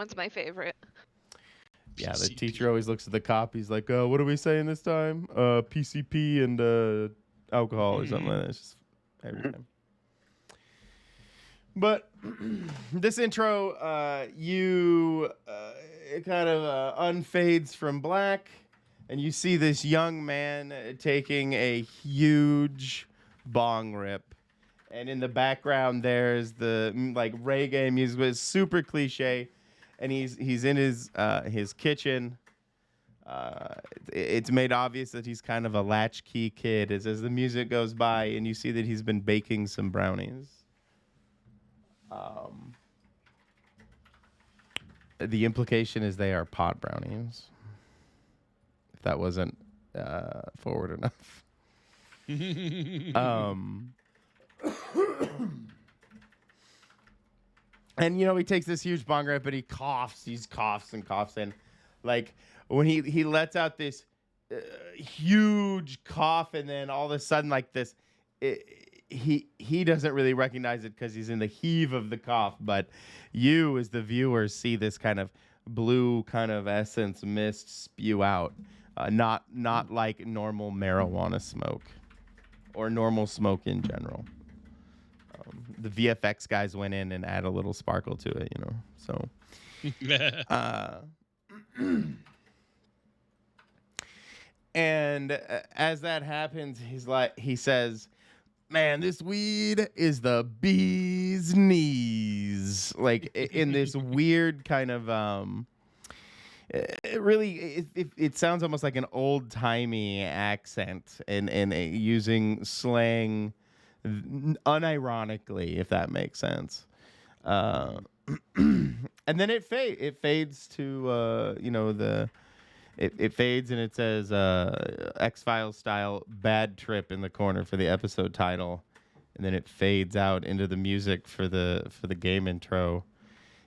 One's my favorite. Yeah, the PCP. teacher always looks at the cop. He's like, what are we saying this time? PCP and alcohol or something like that. It's just every time. But this intro, it kind of unfades from black, and you see this young man taking a huge bong rip. And in the background, there's the like reggae music, but it's super cliche. And he's in his kitchen. It's made obvious that he's kind of a latchkey kid as the music goes by, and you see that he's been baking some brownies. The implication is they are pot brownies. If that wasn't forward enough. And he takes this huge bong rip, but he coughs and coughs, and like when he lets out this huge cough, and then all of a sudden like this, he doesn't really recognize it because he's in the heave of the cough, but you as the viewer see this kind of blue kind of essence mist spew out, not like normal marijuana smoke or normal smoke in general. The VFX guys went in and add a little sparkle to it, so and as that happens, he says, man, this weed is the bee's knees. Like in this weird kind of it sounds almost like an old timey accent and using slang unironically, if that makes sense. And then it fades to it fades and it says X-Files style bad trip in the corner for the episode title, and then it fades out into the music for the game intro.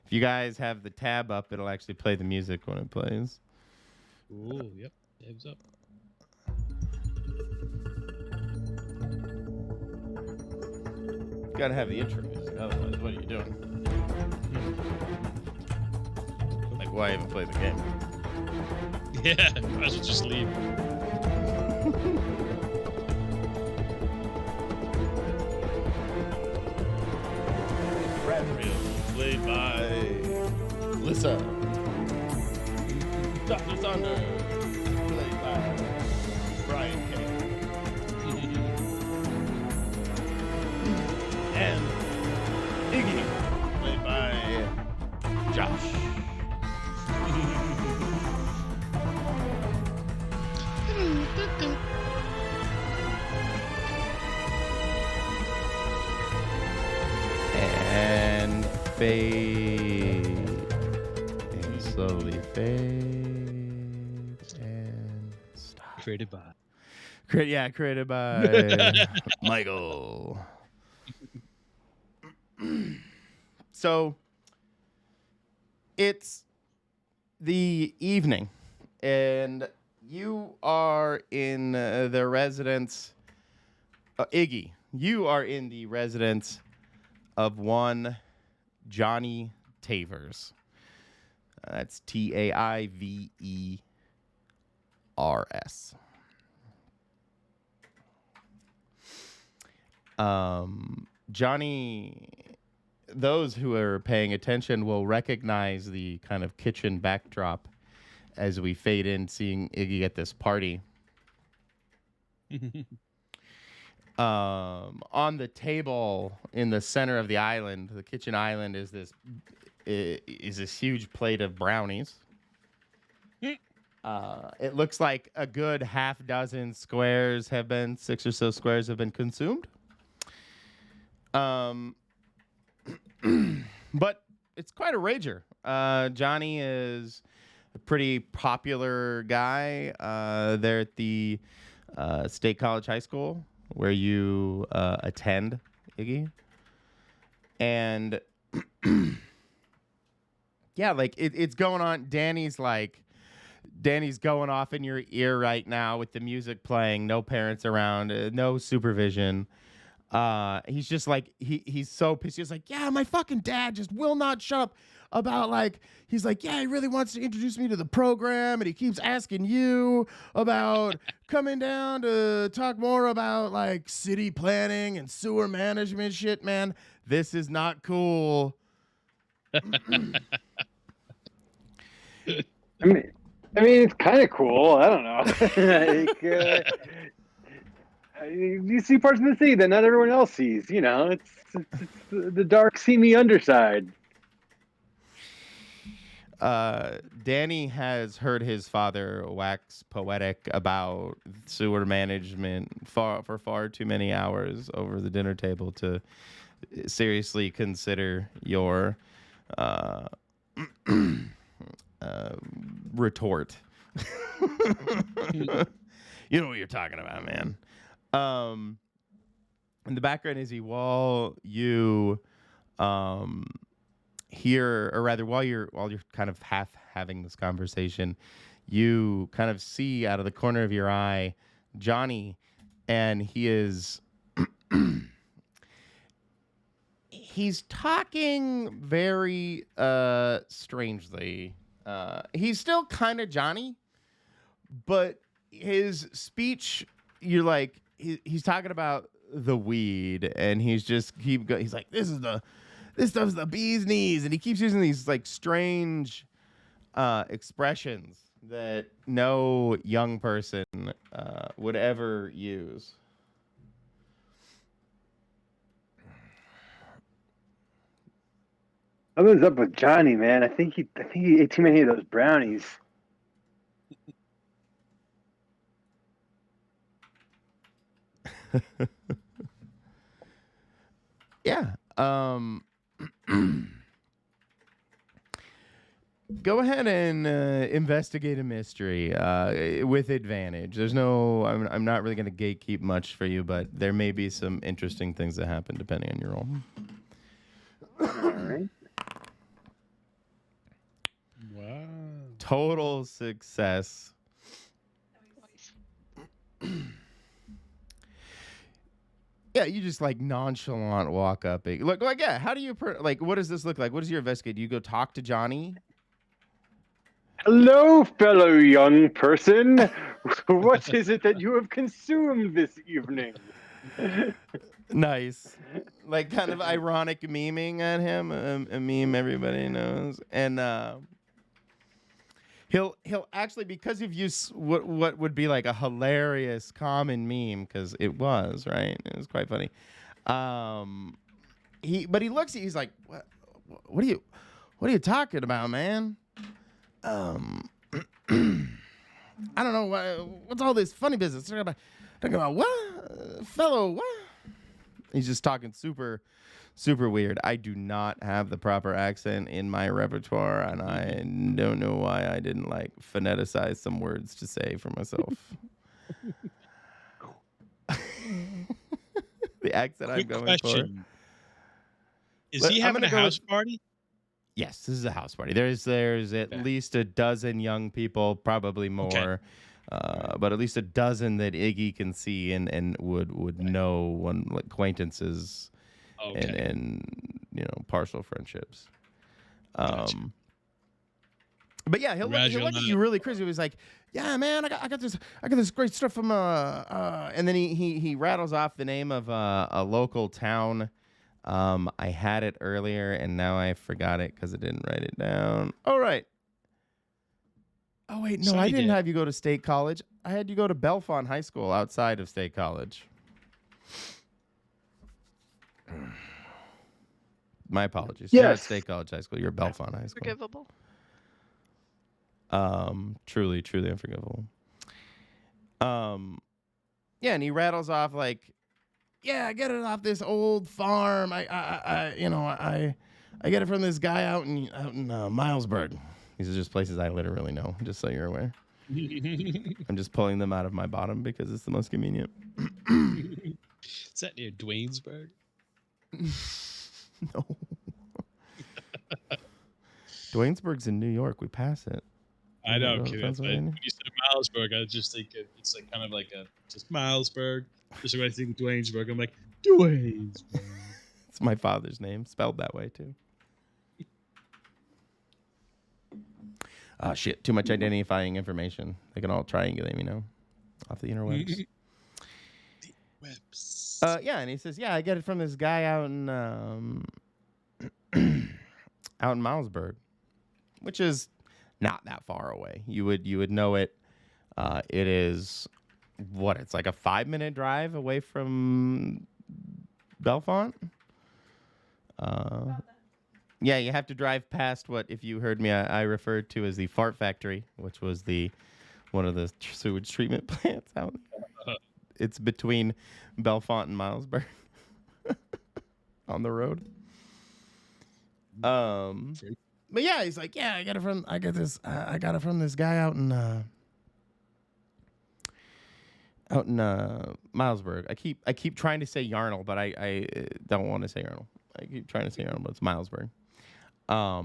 If you guys have the tab up, it'll actually play the music when it plays. Ooh, yep, tabs up. You gotta have the intro music, otherwise what are you doing? Like, why even play the game? Yeah, might as well just leave. Bradfield, played by Lissa. Dr. Thunder, played by Brian K. And Iggy, played by Josh. And fade. And slowly fade. And stop. Created by. Created by Michael. So it's the evening, and you are in the residence. Iggy, you are in the residence of one Johnny Tavers. That's Taivers. Johnny, those who are paying attention will recognize the kind of kitchen backdrop as we fade in, seeing Iggy at this party. On the table in the center of the island, the kitchen island, is this huge plate of brownies. It looks like a good half dozen squares have been, 6 or so squares have been consumed. But it's quite a rager. Johnny is a pretty popular guy there at the State College High School where you attend, Iggy. And yeah, like it's going on. Danny's going off in your ear right now with the music playing, no parents around, no supervision. He's just like he's so pissed. He's like, yeah, my fucking dad just will not shut up about like he's like, yeah, he really wants to introduce me to the program, and he keeps asking you about coming down to talk more about like city planning and sewer management shit, man. This is not cool. I mean, it's kind of cool. I don't know. Like, you see parts of the city that not everyone else sees. You know, it's the dark, seamy underside. Danny has heard his father wax poetic about sewer management for far too many hours over the dinner table to seriously consider your retort. You know what you're talking about, man. In the background, Izzy, while you hear, or rather, while you're kind of half having this conversation, you kind of see out of the corner of your eye Johnny, and he is he's talking very strangely. He's still kind of Johnny, but his speech, you're like, he's talking about the weed, and he's like, this stuff's the bee's knees, and he keeps using these like strange expressions that no young person would ever use. Something's up with Johnny, man. I think he ate too many of those brownies. Yeah. Go ahead and investigate a mystery with advantage. There's no, I'm not really going to gatekeep much for you, but there may be some interesting things that happen depending on your role. All right. Wow. Total success. Yeah, you just like nonchalant walk up. Look, like, yeah, how do you, like, what does this look like? What does your investigate? Do you go talk to Johnny? Hello, fellow young person. What is it that you have consumed this evening? Nice. Like kind of ironic memeing at him, a meme everybody knows. And he'll actually, because you've used what would be like a hilarious common meme, because it was, right? It was quite funny. He looks at you, he's like, what are you talking about, man? I don't know, what's all this funny business? Talking about what? Fellow, what? He's just talking super, super weird. I do not have the proper accent in my repertoire, and I don't know why I didn't like phoneticize some words to say for myself. The accent I'm going question. for. Is he having a house party? Yes, this is a house party. There's at least a dozen young people, probably more, but at least a dozen that Iggy can see and would know, one like acquaintances and you know, partial friendships. Gotcha. But yeah, he'll look at you really crazy. He's like, "Yeah, man, I got this great stuff from and then he rattles off the name of a local town. I had it earlier and now I forgot it because I didn't write it down. All right. Oh wait, no, I didn't have you go to State College. I had you go to Bellefonte High School outside of State College. My apologies. Yes. You're at State College High School. You're at Bellefonte High School. Forgivable. Truly, truly unforgivable. Yeah, and he rattles off like, yeah, I get it off this old farm. I get it from this guy out in Milesburg. These are just places I literally know, just so you're aware. I'm just pulling them out of my bottom because it's the most convenient. Is that near Dwaynesburg? No. Dwaynesburg's in New York. We pass it. I know, I'm kidding. When you said Milesburg, I just think it's like kind of like just Milesburg. Just when I think of Dwaynesburg, I'm like, Dwayne's. It's my father's name, spelled that way too. Oh shit! Too much identifying information. They can all triangulate me now, off the interwebs. Webs. Yeah, and he says, yeah, I get it from this guy out in out in Milesburg, which is not that far away. You would know it. It is what? It's like a 5-minute drive away from Belfont. Yeah, you have to drive past what, if you heard me, I referred to as the fart factory, which was one of the sewage treatment plants out. It's between Belfont and Milesburg on the road. But yeah, he's like, yeah, I got it from this guy out in Milesburg. I keep trying to say Yarnell, but I don't want to say Yarnell. I keep trying to say Yarnell, but it's Milesburg. Yeah,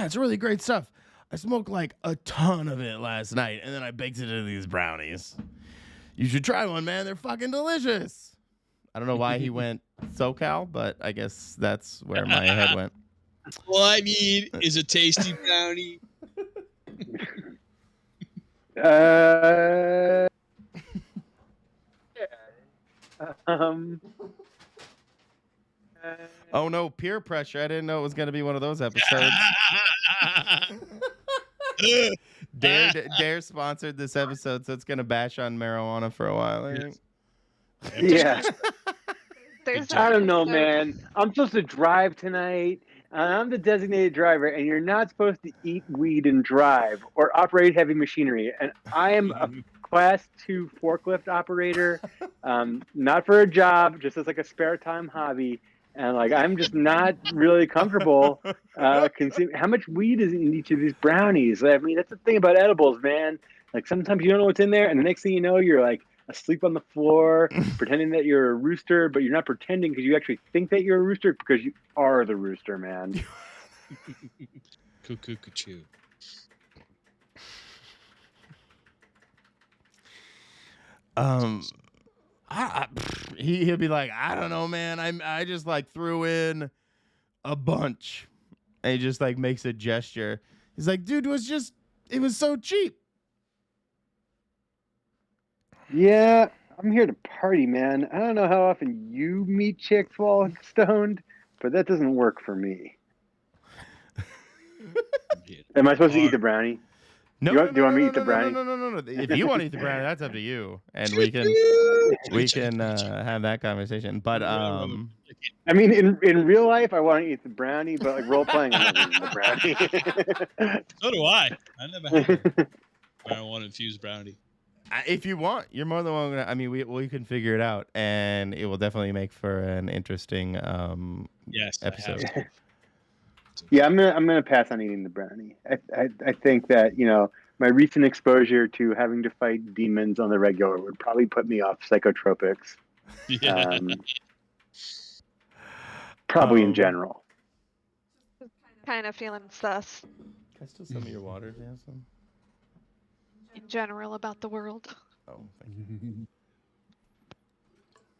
it's really great stuff. I smoked like a ton of it last night, and then I baked it into these brownies. You should try one, man. They're fucking delicious. I don't know why he went SoCal, but I guess that's where my head went. All I need is a tasty brownie. Oh no, peer pressure. I didn't know it was going to be one of those episodes. Dare sponsored this episode, so it's going to bash on marijuana for a while, I think. Yeah. There's I don't know, man. I'm supposed to drive tonight. I'm the designated driver, and you're not supposed to eat weed and drive or operate heavy machinery. And I am a Class 2 forklift operator, not for a job, just as like a spare time hobby. And like I'm just not really comfortable consuming. How much weed is in each of these brownies? I mean, that's the thing about edibles, man. Like sometimes you don't know what's in there, and the next thing you know, you're like asleep on the floor, pretending that you're a rooster, but you're not pretending because you actually think that you're a rooster because you are the rooster, man. Cuckoo, cuckoo. He'll be like, I don't know, man. I just like threw in a bunch, and he just like makes a gesture. He's like, dude, it was so cheap. Yeah, I'm here to party, man. I don't know how often you meet chicks while stoned, but that doesn't work for me. Am I supposed to eat the brownie? No, do you want me to eat the brownie? No. If you want to eat the brownie, that's up to you, and we can have that conversation. But I mean, in real life, I want to eat the brownie, but like role playing, I'm not eating the brownie. So do I. I never had a marijuana infused brownie. If you want, you're more than welcome. I mean, we can figure it out, and it will definitely make for an interesting episode. Yeah, I'm gonna pass on eating the brownie. I think that my recent exposure to having to fight demons on the regular would probably put me off psychotropics. Yeah. Probably in general. kind of feeling sus Can I steal some of your water, Jansen? in general about the world. Oh, thank you.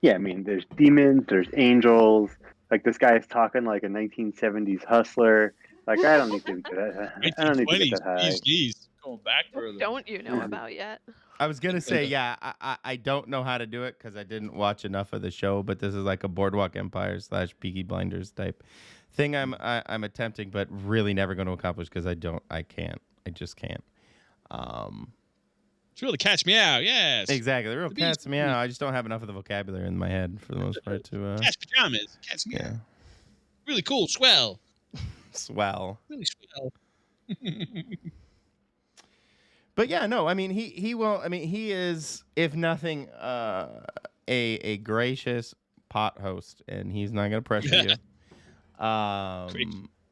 Yeah, I mean, there's demons, there's angels. Like this guy is talking like a 1970s hustler. Like I don't need to get that. I don't need to get that high. Jeez, going back further. Don't you know about yet? I was gonna say, yeah, I don't know how to do it because I didn't watch enough of the show, but this is like a Boardwalk Empire / Peaky Blinders type thing. I'm attempting, but really never going to accomplish because I just can't. It's really catch me out, yes. Exactly, the real cat's meow. I just don't have enough of the vocabulary in my head for the most part to. Catch pajamas, catch me Yeah. out. Really cool, swell. Swell. Really swell. But yeah, no, I mean he will. I mean he is, if nothing, a gracious pot host, and he's not gonna pressure you.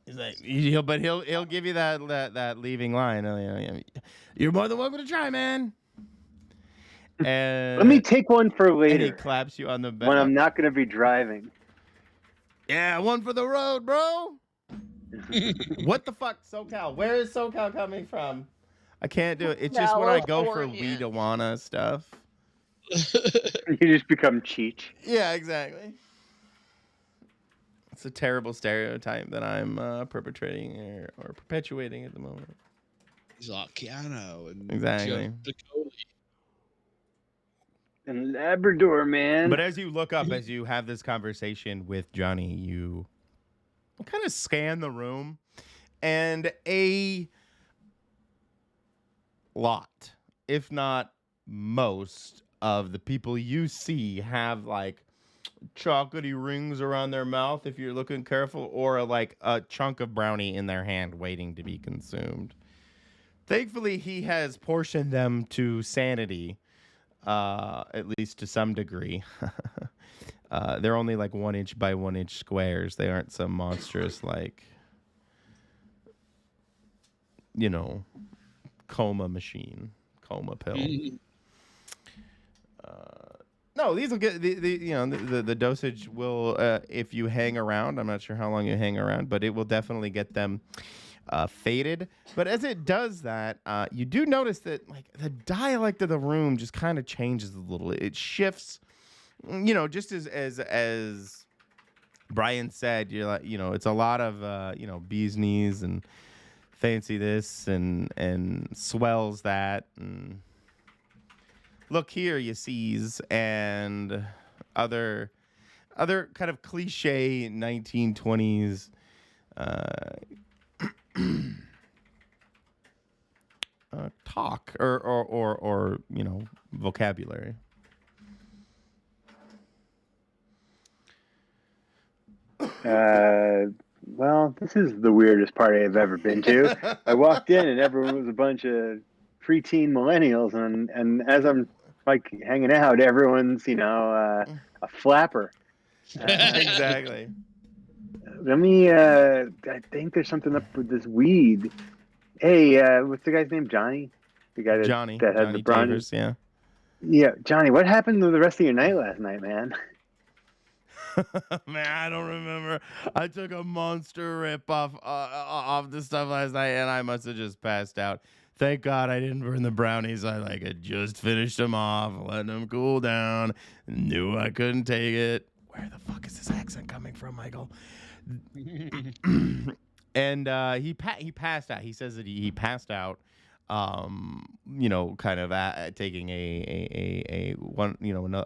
He's like he'll give you that leaving line. You're more than welcome to try, man. And Let me take one for and later he claps you on the back when I'm not going to be driving. Yeah, one for the road, bro. What the fuck, SoCal? Where is SoCal coming from? I can't do it. It's just when I go for California. weed-awana stuff. You just become Cheech. Yeah, exactly. It's a terrible stereotype that I'm perpetrating or perpetuating at the moment. He's like Keanu and Exactly. Piccoli. And Labrador, man. But as you look up, as you have this conversation with Johnny, you kind of scan the room, and a lot, if not most, of the people you see have like chocolatey rings around their mouth if you're looking careful, or like a chunk of brownie in their hand waiting to be consumed. Thankfully, he has portioned them to sanity, at least to some degree. They're only like 1 inch by 1 inch squares. They aren't some monstrous, like, coma machine, coma pill. No, these will get the dosage will if you hang around. I'm not sure how long you hang around, but it will definitely get them faded. But as it does that, you do notice that like the dialect of the room just kind of changes a little. It shifts. Just as Brian said, you're like, it's a lot of bee's knees and fancy this and swells that and look here, you sees, and other kind of cliche 1920s talk or vocabulary. Well, this is the weirdest party I've ever been to. I walked in and everyone was a bunch of preteen millennials, and as I'm like hanging out, everyone's a flapper. Exactly. Let me. I think there's something up with this weed. Hey, what's the guy's name? Johnny, the guy Johnny that had the brownie. Davers, yeah. Yeah, Johnny. What happened to the rest of your night last night, man? Man, I don't remember. I took a monster rip off the stuff last night, and I must have just passed out. Thank God I didn't burn the brownies. I had just finished them off, letting them cool down. Knew I couldn't take it. Where the fuck is this accent coming from, Michael? And he passed out. He says that he passed out. Kind of taking a one,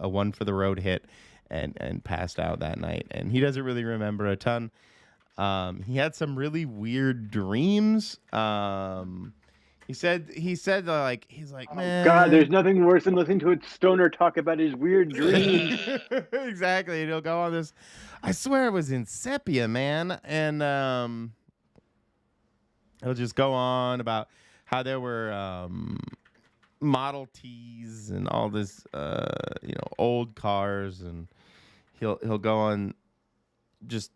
a one for the road hit. And passed out that night. And he doesn't really remember a ton. He had some really weird dreams. He said he's like, man. God, there's nothing worse than listening to a stoner talk about his weird dreams. Exactly. And he'll go on this. I swear it was in sepia, man. And he'll just go on about how there were Model Ts and all this old cars, and he'll go on just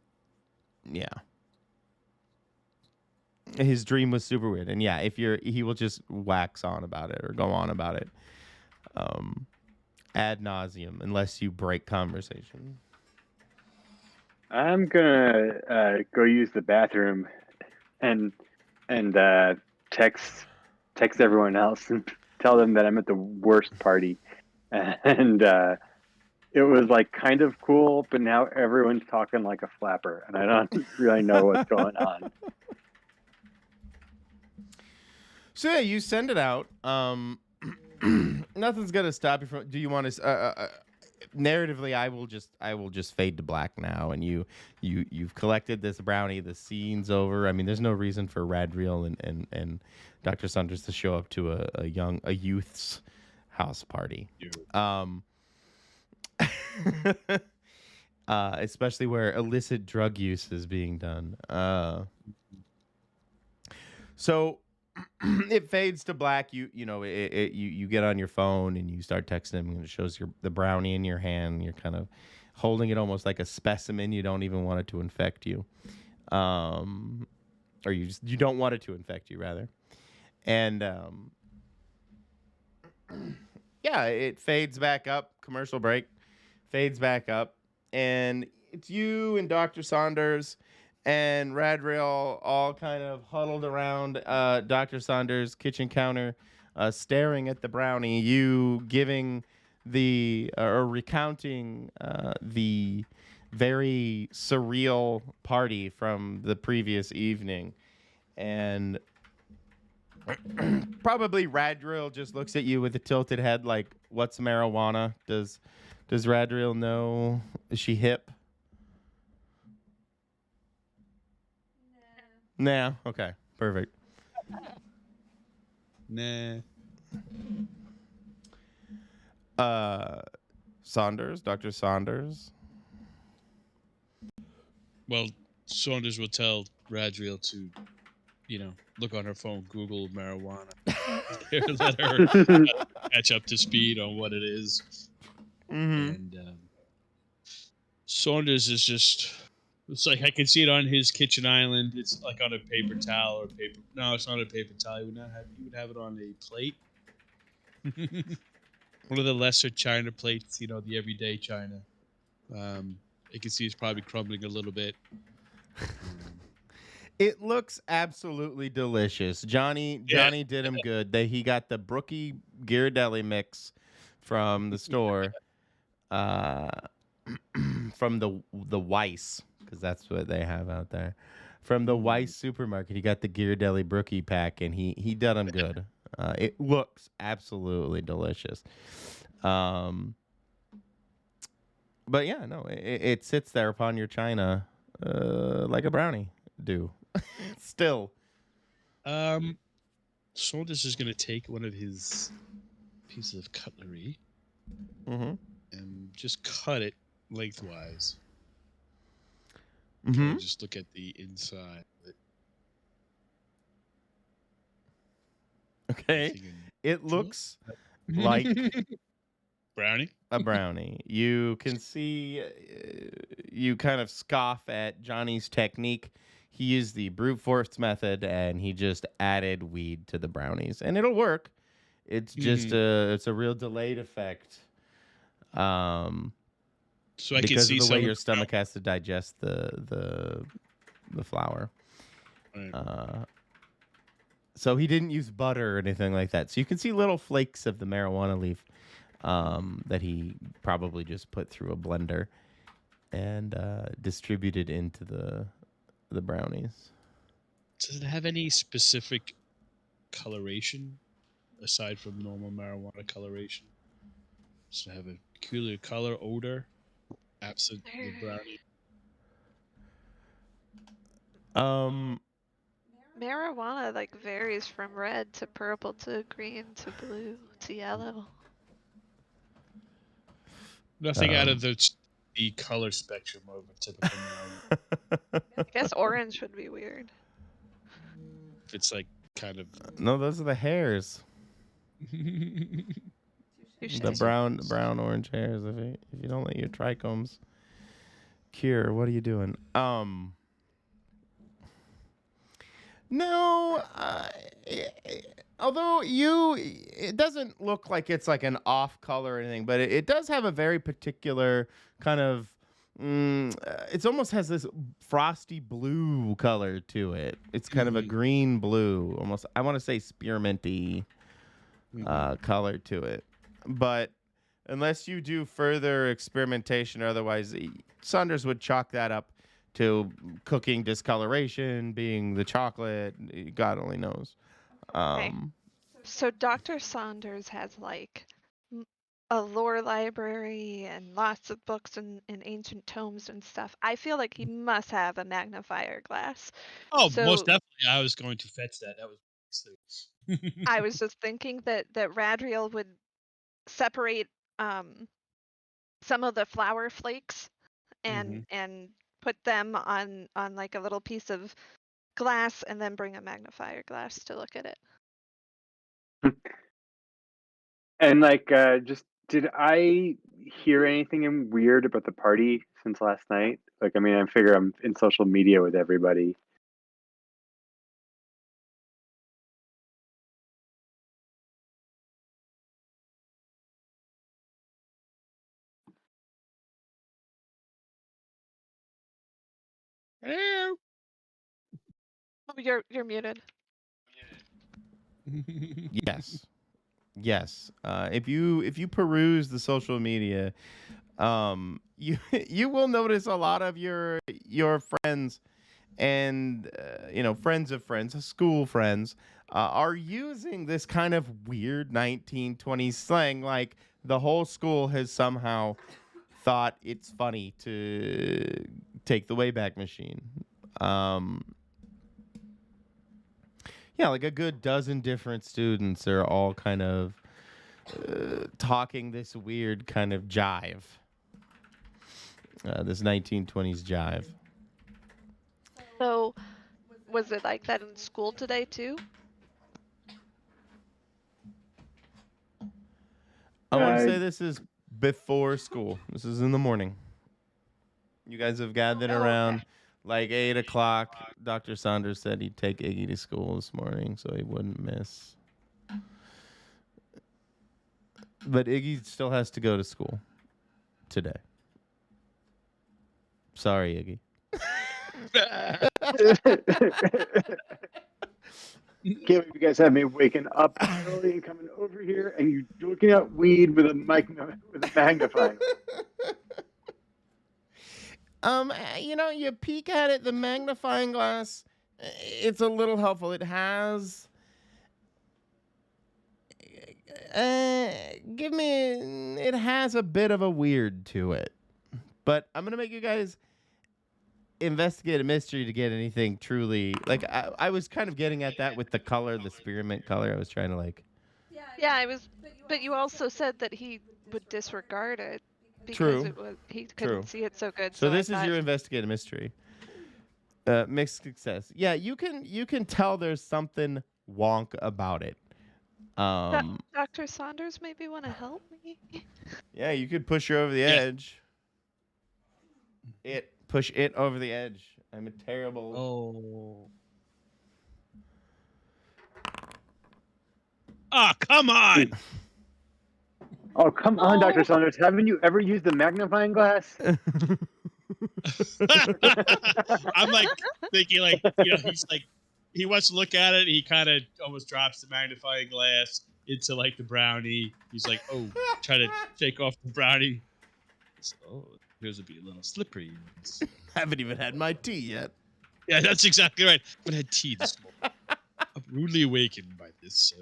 his dream was super weird. And yeah, he will just wax on about it or go on about it ad nauseum unless you break conversation. I'm gonna go use the bathroom and text everyone else and tell them that I'm at the worst party, and it was like kind of cool, but now everyone's talking like a flapper, and I don't really know what's going on. So yeah, you send it out. Nothing's gonna stop you from. Do you want to? Narratively, I will just fade to black now, and you've collected this brownie. The scene's over. I mean, there's no reason for Radriel and Dr. Saunders to show up to a youth's house party. Especially where illicit drug use is being done. So it fades to black. You get on your phone and you start texting him, and it shows the brownie in your hand. You're kind of holding it almost like a specimen. You don't even want it to infect you, or you don't want it to infect you rather. And yeah, it fades back up. Commercial break. Fades back up, and it's you and Dr. Saunders and Radriel all kind of huddled around Dr. Saunders' kitchen counter, staring at the brownie. You giving or recounting the very surreal party from the previous evening, and probably Radriel just looks at you with a tilted head, like, "What's marijuana?" Does Radriel know? Is she hip? Nah. Okay. Perfect. Nah. Saunders, Dr. Saunders. Well, Saunders will tell Radriel to, look on her phone, Google marijuana. Let her catch up to speed on what it is. Mm-hmm. And Saunders is just. It's like I can see it on his kitchen island. It's like on a paper towel or paper. No, it's not a paper towel. He would not have. He would have it on a plate. One of the lesser china plates. The everyday china. You can see it's probably crumbling a little bit. It looks absolutely delicious. Johnny did him good. He got the Brookie Ghirardelli mix from the store, from the Weiss, because that's what they have out there. From the Weiss supermarket, he got the Ghirardelli Brookie pack, and he did him good. It looks absolutely delicious. But yeah, no, it sits there upon your china like a brownie do. Still. Saunders is going to take one of his pieces of cutlery Mm-hmm. and just cut it lengthwise. Mm-hmm. Just look at the inside of it. Okay. It looks like brownie. a brownie. You can see, you kind of scoff at Johnny's technique. He used the brute force method, and he just added weed to the brownies, and it'll work. It's just it's a real delayed effect. So I can Because see of the some way your stomach has to digest the flour. Right. So he didn't use butter or anything like that. So you can see little flakes of the marijuana leaf that he probably just put through a blender and distributed into the brownies. Does it have any specific coloration aside from normal marijuana coloration? Does it have a peculiar color, odor, absent the brownie? Marijuana like varies from red to purple to green to blue to yellow. Nothing out of the color spectrum of a typical marijuana. I guess orange would be weird. If it's like kind of No, those are the hairs. Touche. The brown orange hairs. If you don't let your trichomes cure, what are you doing? No, although it doesn't look like it's like an off color or anything, but it does have a very particular kind of. It almost has this frosty blue color to it. It's kind of a green blue, almost. I want to say spearminty color to it, but unless you do further experimentation or otherwise, Saunders would chalk that up to cooking discoloration, being the chocolate. God only knows. So Dr. Saunders has like a lore library and lots of books and ancient tomes and stuff. I feel like he must have a magnifier glass. Oh, So most definitely. I was going to fetch that. That was I was just thinking that Radriel would separate some of the flour flakes and put them on like a little piece of glass and then bring a magnifier glass to look at it. And like, just did I hear anything weird about the party since last night? Like, I mean, I figure I'm in social media with everybody. Oh, you're muted. Yes. Yes. If you peruse the social media, you you will notice a lot of your friends and friends of friends, school friends, are using this kind of weird 1920s slang. Like the whole school has somehow thought it's funny to take the Wayback Machine. Um, yeah, like a good dozen different students are all kind of talking this weird kind of jive, this 1920s jive. So, was it like that in school today too? I want to Uh, say this is before school. This is in the morning. You guys have gathered Oh, around okay. like 8 o'clock. Dr. Saunders said he'd take Iggy to school this morning so he wouldn't miss. But Iggy still has to go to school today. Sorry, can't believe you guys have me waking up early and coming over here, and you looking at weed with a magnifying. Iggy. You peek at it, the magnifying glass, it's a little helpful. It has it has a bit of a weird to it. But I'm going to make you guys investigate a mystery to get anything truly like I was kind of getting at that with the color, the spearmint color. I was trying to like Yeah, I was, but you also said that he would disregard it because true, it was he true. couldn't see it so good. So So I this is thought, your investigate a mystery. Mixed success. Yeah, you can tell there's something wonk about it. Um, Dr. Saunders maybe want to help me. yeah, you could push her over the Yeah. edge. Push it over the edge. I'm a terrible. Oh. Ah, come on! Oh, come on, Oh. Dr. Saunders. Haven't you ever used the magnifying glass? I'm like thinking, like, he's like, he wants to look at it. He kind of almost drops the magnifying glass into like the brownie. He's like, oh, try to take off the brownie. So, oh, here's to be a little slippery. Haven't even had my tea yet. Yeah, that's exactly right. But I had tea this morning. I'm rudely awakened by this, so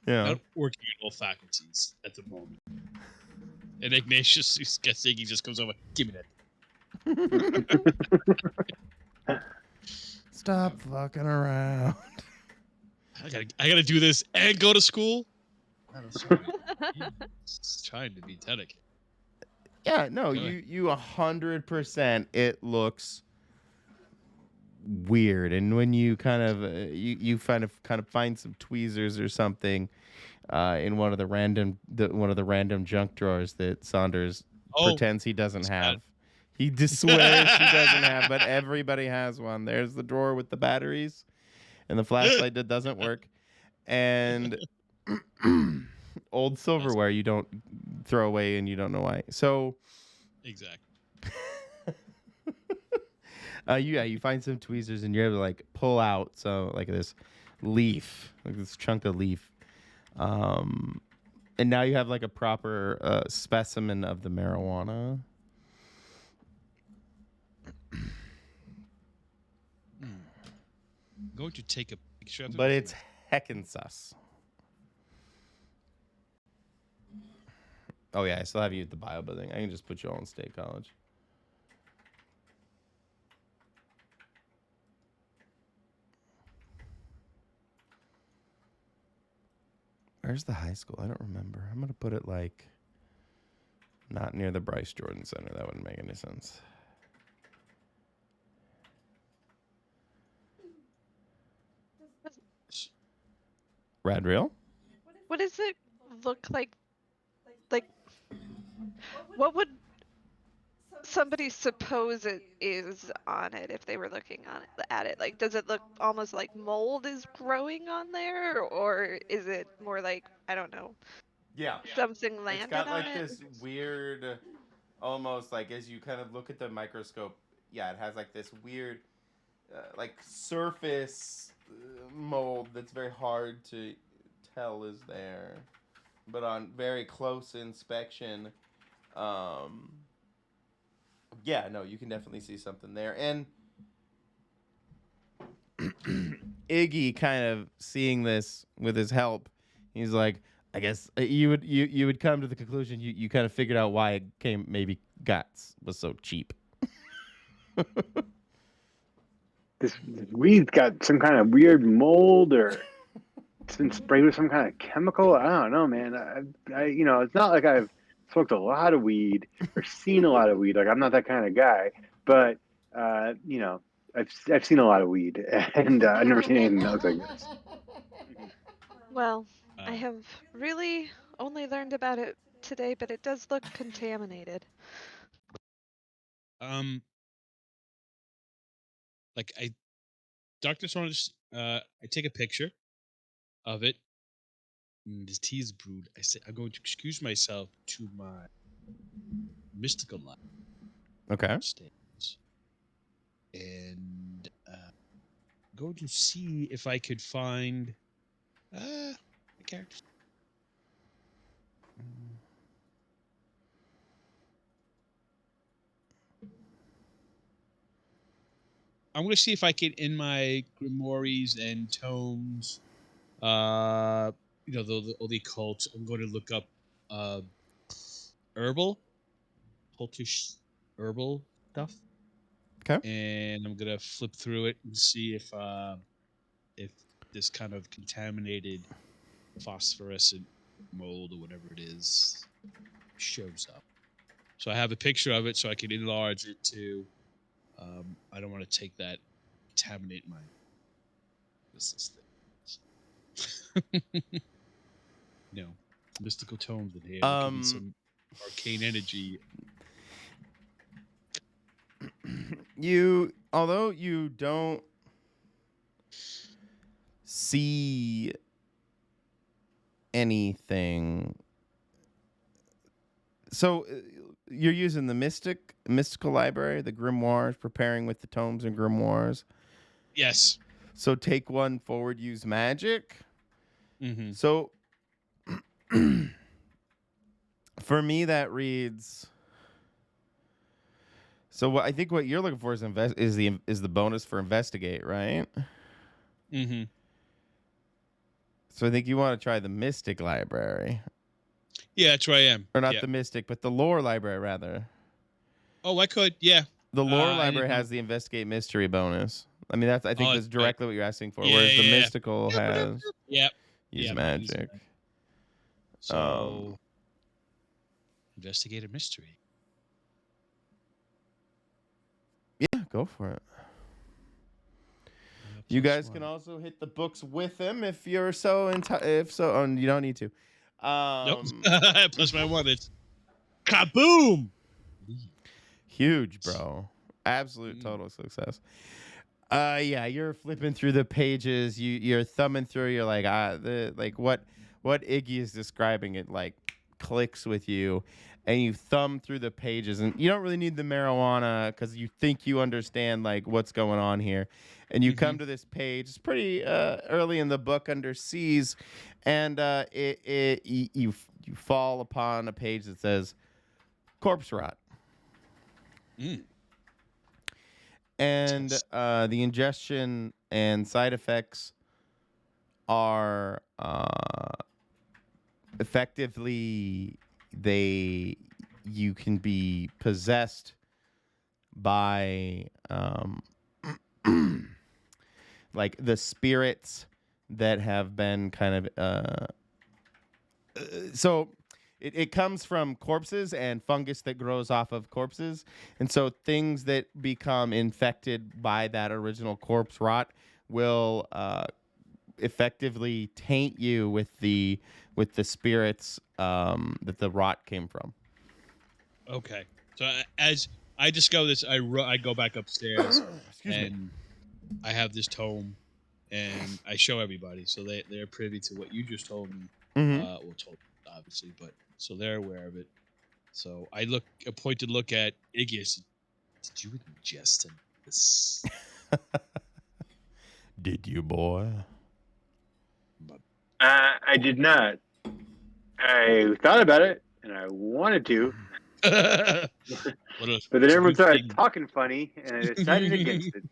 Yeah. not working in all faculties at the moment. And Ignatius, who's guessing, he just comes over, give me that. Stop fucking around. I gotta do this and go to school. I'm sorry. He's trying to be delicate. Yeah, no, Go you 100%. It looks weird, and when you kind of you kind of find some tweezers or something in one of the random junk drawers that Saunders pretends he doesn't have. He just swears he doesn't have, but everybody has one. There's the drawer with the batteries and the flashlight that doesn't work, and old silverware you don't throw away and you don't know why. So exactly. You find some tweezers and you're able to like pull out like this leaf, like this chunk of leaf. And now you have like a proper specimen of the marijuana. I'm going to take a picture of it. But it's heckin' sus. Oh yeah, I still have you at the bio building. I can just put you all in state college. Where's the high school? I don't remember. I'm gonna put it like not near the Bryce Jordan Center. That wouldn't make any sense. Rad Real? What does it look like? Like, what would somebody suppose it is on it if they were looking at it? Like, does it look almost like mold is growing on there, or is it more like, I don't know, something landed It's got on like it? this weird, almost like as you kind of look at the microscope, yeah, it has like this weird, like surface mold that's very hard to tell is there. but on very close inspection, um, yeah, no, you can definitely see something there. And Iggy kind of seeing this with his help, he's like, I guess you would come to the conclusion you kind of figured out why it came maybe was so cheap. This weed's got some kind of weird mold, or it's been sprayed with some kind of chemical. I don't know, man. It's not like I've smoked a lot of weed or seen a lot of weed. Like, I'm not that kind of guy, but I've seen a lot of weed, and I've never seen anything that looks like this. Well, I Uh, have really only learned about it today, but it does look contaminated. um, like Dr. Saunders, I take a picture of it. And this tea is brewed. I say I'm going to excuse myself to my mystical life Okay. upstairs, and going to see if I could find the characters. I'm going to see if I can, in my grimoires and tomes, all the occult. I'm going to look up herbal, cultish herbal stuff, Okay. and I'm going to flip through it and see if this kind of contaminated phosphorescent mold or whatever it is shows up. So I have a picture of it so I can enlarge it to. I don't want to take that, contaminate my business thing. Mystical tones in here. There could be some arcane energy. Although you don't see anything, so you're using the mystical library, the grimoires, preparing with the tomes and grimoires. Yes. So take one forward, use magic. Mm-hmm. So for me, that reads. So I think what you're looking for is the bonus for investigate, right? Mm-hmm. So I think you want to try the mystic library, Yeah, that's where I am. or not Yeah. the mystic, but the lore library rather. Oh, I could. Yeah. The lore I library didn't know. has the investigate mystery bonus. I mean, I think Oh, that's that's right. directly what you're asking for. Yeah. Whereas the Yeah. mystical has Yeah. use Yeah. I'm using magic. that. So, investigate a mystery. Yeah, go for it. You guys can also hit the books with him if you're so if so. Oh, you don't need to. Nope. Plus my one. It's kaboom. Huge, bro. Absolute total success. Yeah, you're flipping through the pages. You're thumbing through. You're like, what Iggy is describing. It like clicks with you, and you thumb through the pages, and you don't really need the marijuana because you think you understand like what's going on here, and you come to this page. It's pretty early in the book under C's, and you fall upon a page that says corpse rot. And the ingestion and side effects are effectively you can be possessed by like the spirits that have been kind of so it comes from corpses and fungus that grows off of corpses. And so things that become infected by that original corpse rot will effectively taint you with the spirits that the rot came from. Okay. So as I discover this, I go back upstairs and I have this tome and I show everybody, so they're privy to what you just told me. Well, told obviously, but so they're aware of it. So I point to look at Iggy. I said, "Did you ingest this?" Did you, boy? I did not. I thought about it and I wanted to, What a but then everyone good started thing. talking funny and I decided against it.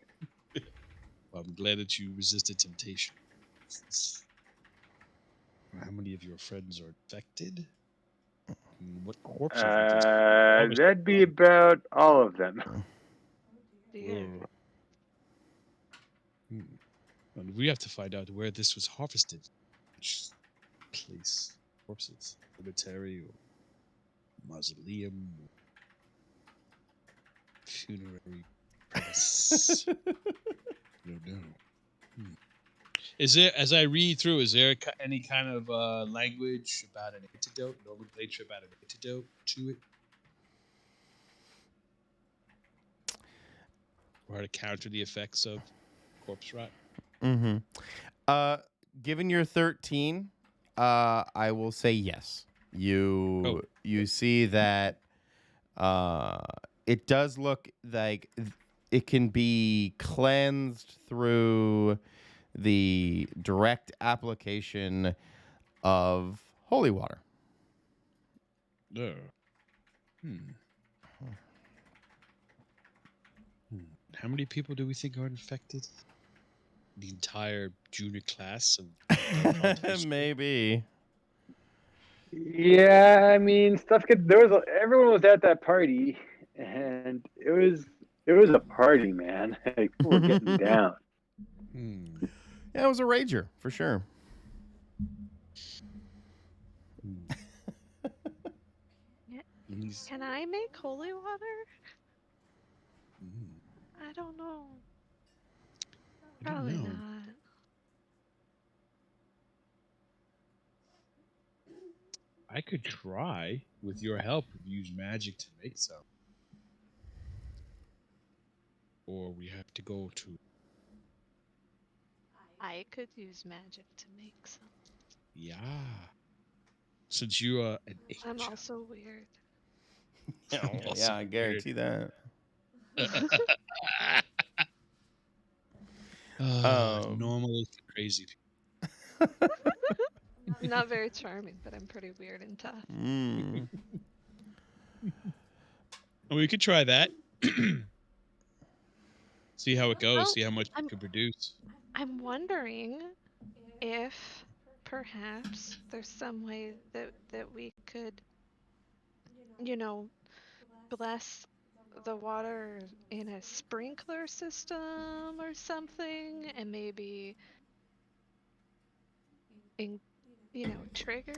Well, I'm glad that you resisted temptation. How many of your friends are infected? And what corpses did this harvest That'd be from? about all of them. Dear. Whoa. And we have to find out where this was harvested. Which place? Corpses? Cemetery or mausoleum? Or funerary premise? I don't know. Is there, as I read through, is there any kind of language about an antidote, nomenclature about an antidote to it? Or how to counter the effects of corpse rot? Mm-hmm. Given you're 13, I will say yes. Oh, You see that it does look like it can be cleansed through the direct application of holy water. no. How many people do we think are infected? The entire junior class of Belmont High School? Maybe. Yeah, I mean, everyone was at that party, and it was a party, man. Like, people were getting down. Hmm. Yeah, it was a rager for sure. Yeah. He's- Can I make holy water? hmm. I don't know. I don't Probably know. not. I could try with your help use magic to make some. Or we have to go to I could use magic to make some. yeah. Since you are an I'm angel. also weird. Also Yeah, I weird. guarantee that. Um, Normally crazy. I'm not very charming, but I'm pretty weird and tough. mm. We could try that. See how it goes. Well, See how much we I'm can produce. I'm wondering if perhaps there's some way that we could, you know, bless the water in a sprinkler system or something, and maybe in, trigger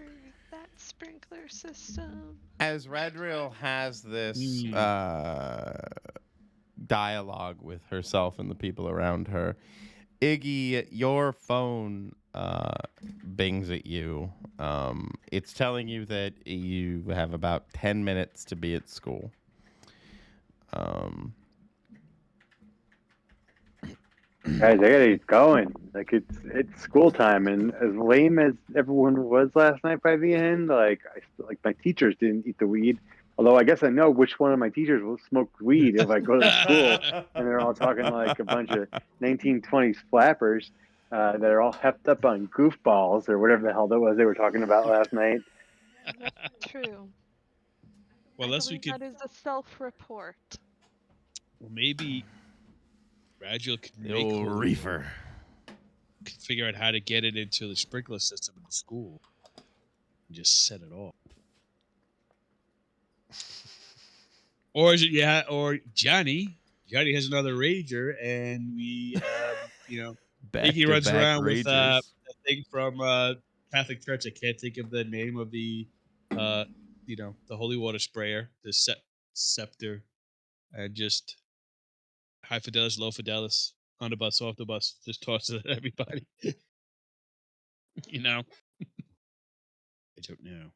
that sprinkler system. As Radriel has this Hmm. dialogue with herself and the people around her, Iggy, your phone bings at you. It's telling you that you have about 10 minutes to be at school. Um, Guys, I gotta get going. Like, it's school time, and as lame as everyone was last night by the end, like my teachers didn't eat the weed. Although I guess I know which one of my teachers will smoke weed if I go to school, and they're all talking like a bunch of 1920s flappers that are all hepped up on goofballs or whatever the hell that was they were talking about last night. True. Well, I unless we believe could. that is a self-report. Well, maybe Ragil could the make old holy water. reefer. Could figure out how to get it into the sprinkler system in the school. And just set it off. Or is it or Johnny? Johnny has another rager, and we, Back Iggy to runs back around with ragers. a thing from Catholic Church. I can't think of the name of the, the holy water sprayer, the scepter, and just high fidelis, low fidelis, on the bus, off the bus, just toss it at everybody. you know, I don't know.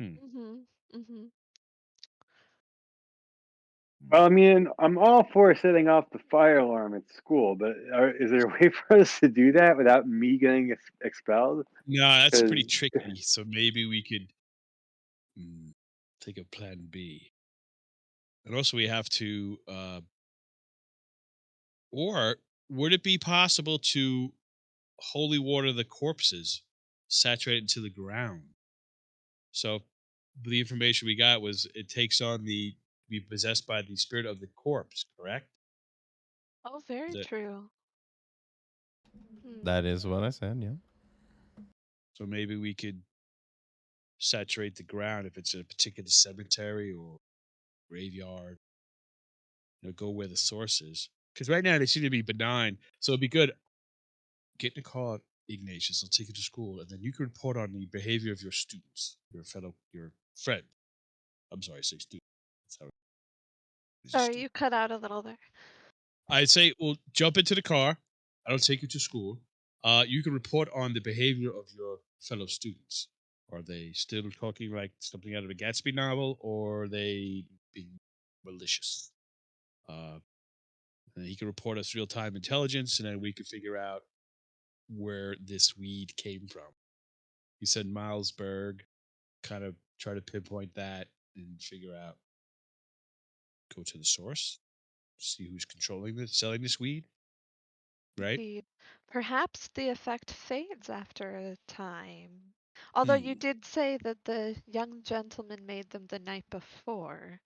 Mhm. Mhm. Well, I mean, I'm all for setting off the fire alarm at school, but is there a way for us to do that without me getting expelled? No, that's pretty Because tricky. So maybe we could take a plan B. And also, we have to, or would it be possible to holy water the corpses saturate into the ground. So the information we got was it takes on be possessed by the spirit of the corpse, correct? Oh, Is very it? true. Hmm. That is what I said. Yeah. So maybe we could saturate the ground if it's a particular cemetery or graveyard. Go where the source is. Because right now they seem to be benign. So it'd be good. Get in a car, Ignatius. I'll take you to school, and then you can report on the behavior of your students, your friend. I'm sorry, I say student. That's how he's a Sorry, student. you cut out a little there. I'd say, well, jump into the car. I'll take you to school. You can report on the behavior of your fellow students. Are they still talking like something out of a Gatsby novel, or are they being malicious? And he can report us real time intelligence, and then we can figure out where this weed came from. He said Milesburg. Kind of try to pinpoint that and figure out. Go to the source, see who's controlling this, selling this weed, right? Indeed. Perhaps the effect fades after a time. Although you Hmm. did say that the young gentleman made them the night before.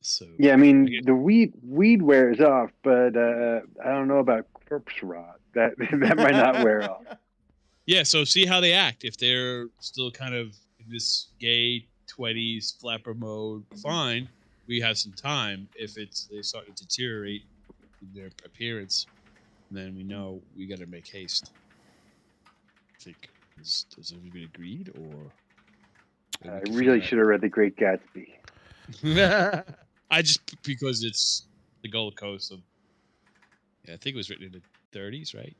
So Yeah, I I mean get, the weed wears off, but I don't know about corpse rot. That that might not wear off. yeah. So see how they act. If they're still kind of in this gay 20s flapper mode, fine. We have some time. If they start to deteriorate in their appearance, then we know we got to make haste. I think has everybody agreed, or maybe I we can really figure out. should have read The Great Gatsby. I just because it's the Gold Coast of. Yeah, I think it was written in the 30s, right?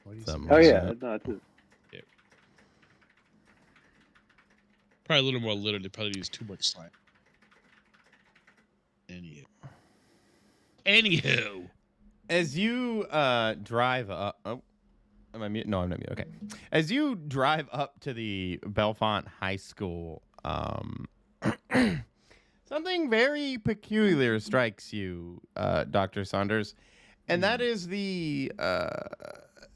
20s, Something Oh like yeah, that. no, it's yeah. Probably a little more literate. They probably use too much slang. Anywho. As you drive up, oh, am I mute? No, I'm not mute. Okay. As you drive up to the Belfont High School, something very peculiar strikes you, Dr. Saunders, and that is the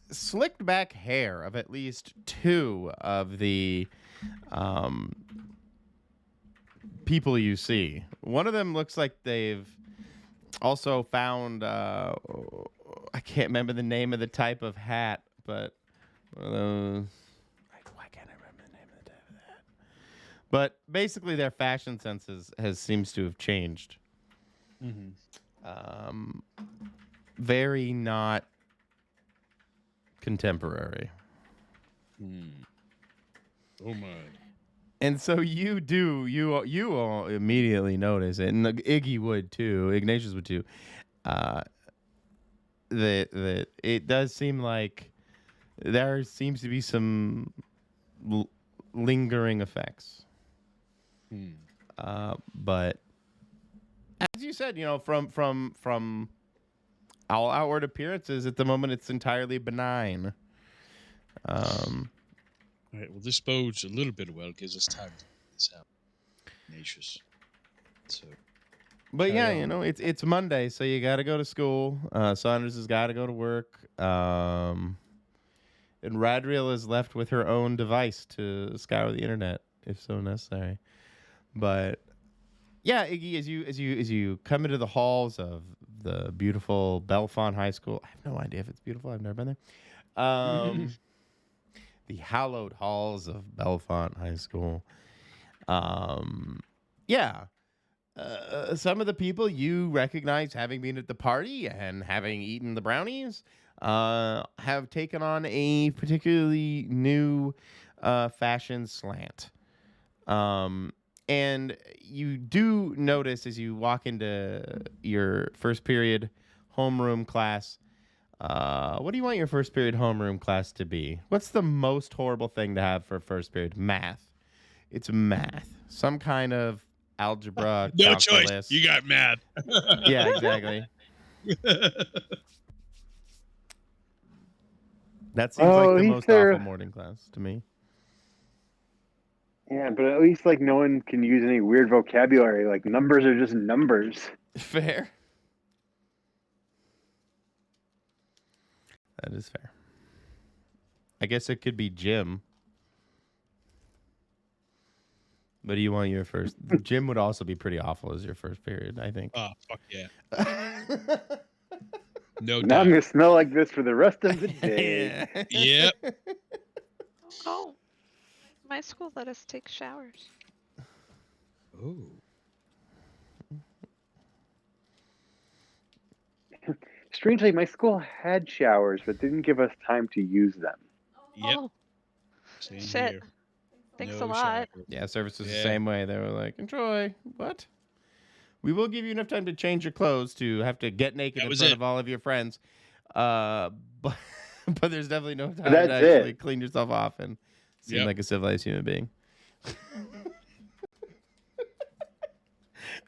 slicked back hair of at least two of the people you see. One of them looks like they've also found I can't remember the name of the type of hat, but one of those. Why can't I remember the name of the type of hat? But basically, their fashion sense has seems to have changed. Very not contemporary. Oh my. And so you all immediately notice it, and Iggy would too, Ignatius would too. That it does seem like there seems to be some lingering effects. But as you said, from all outward appearances at the moment, it's entirely benign. All right. Well, this bodes a little bit well. It gives us time to figure this out. Nature's. So. But Carry yeah, on. it's Monday, so you got to go to school. Saunders has got to go to work. And Radriel is left with her own device to scour the internet if so necessary. But yeah, Iggy, as you come into the halls of the beautiful Belfont High School, I have no idea if it's beautiful. I've never been there. The hallowed halls of Belfont High School. Yeah. Some of the people you recognize having been at the party and having eaten the brownies have taken on a particularly new fashion slant. And you do notice as you walk into your first period homeroom class, what do you want your first period homeroom class to be? What's the most horrible thing to have for first period? Math. It's math. Some kind of algebra, No choice. calculus. You got mad. Yeah, exactly. That seems Oh, like at the least most awful they're morning class to me. yeah, but at least like no one can use any weird vocabulary. Like numbers are just numbers. Fair. That is fair. I guess it could be gym. What do you want your first? Gym would also be pretty awful as your first period, I think. Oh, fuck yeah. No Now I'm doubt. gonna smell like this for the rest of the day. Yep. Oh, my school let us take showers. Oh. Strangely, my school had showers, but didn't give us time to use them. Yep. Oh, Same shit. here. Thanks No a lot. shower. Yeah, service was the Yeah. same way. They were like, enjoy. What? We will give you enough time to change your clothes to have to get naked That in was front it. of all of your friends. But but there's definitely no time that's to actually it. clean yourself off and seem Yep. like a civilized human being.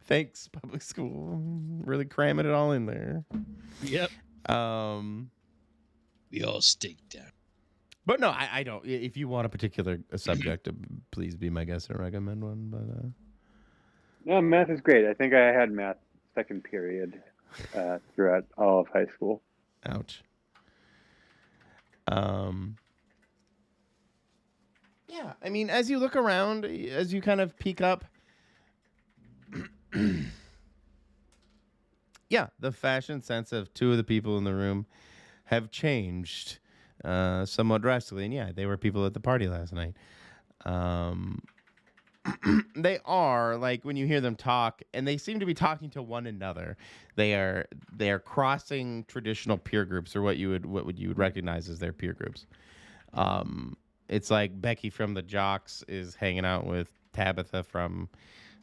Thanks, public school. Really cramming it all in there. Yep. Um, We all stink down. but no, I don't. If you want a particular subject, please be my guest and recommend one. But No, math is great. I think I had math second period throughout all of high school. ouch. Yeah, I mean, as you look around, as you kind of peek up, yeah, the fashion sense of two of the people in the room have changed somewhat drastically. And yeah, they were people at the party last night. They are like when you hear them talk, and they seem to be talking to one another. They are crossing traditional peer groups, or what you would recognize as their peer groups. It's like Becky from the Jocks is hanging out with Tabitha from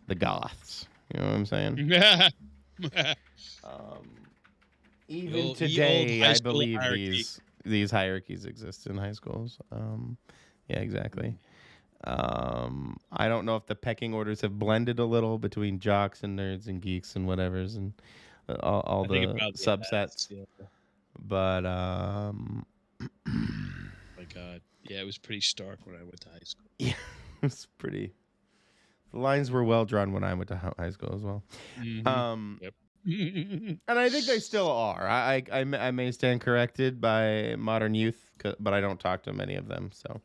the Goths. You know what I'm saying? Even Ye old today, high I school believe hierarchy. these hierarchies exist in high schools. Yeah, exactly. I don't know if the pecking orders have blended a little between jocks and nerds and geeks and whatevers and all I think the it probably subsets. has, yeah. But My God. Yeah, it was pretty stark when I went to high school. yeah, it's pretty. The lines were well drawn when I went to high school as well. Yep. And I think they still are. I may stand corrected by modern youth, but I don't talk to many of them. So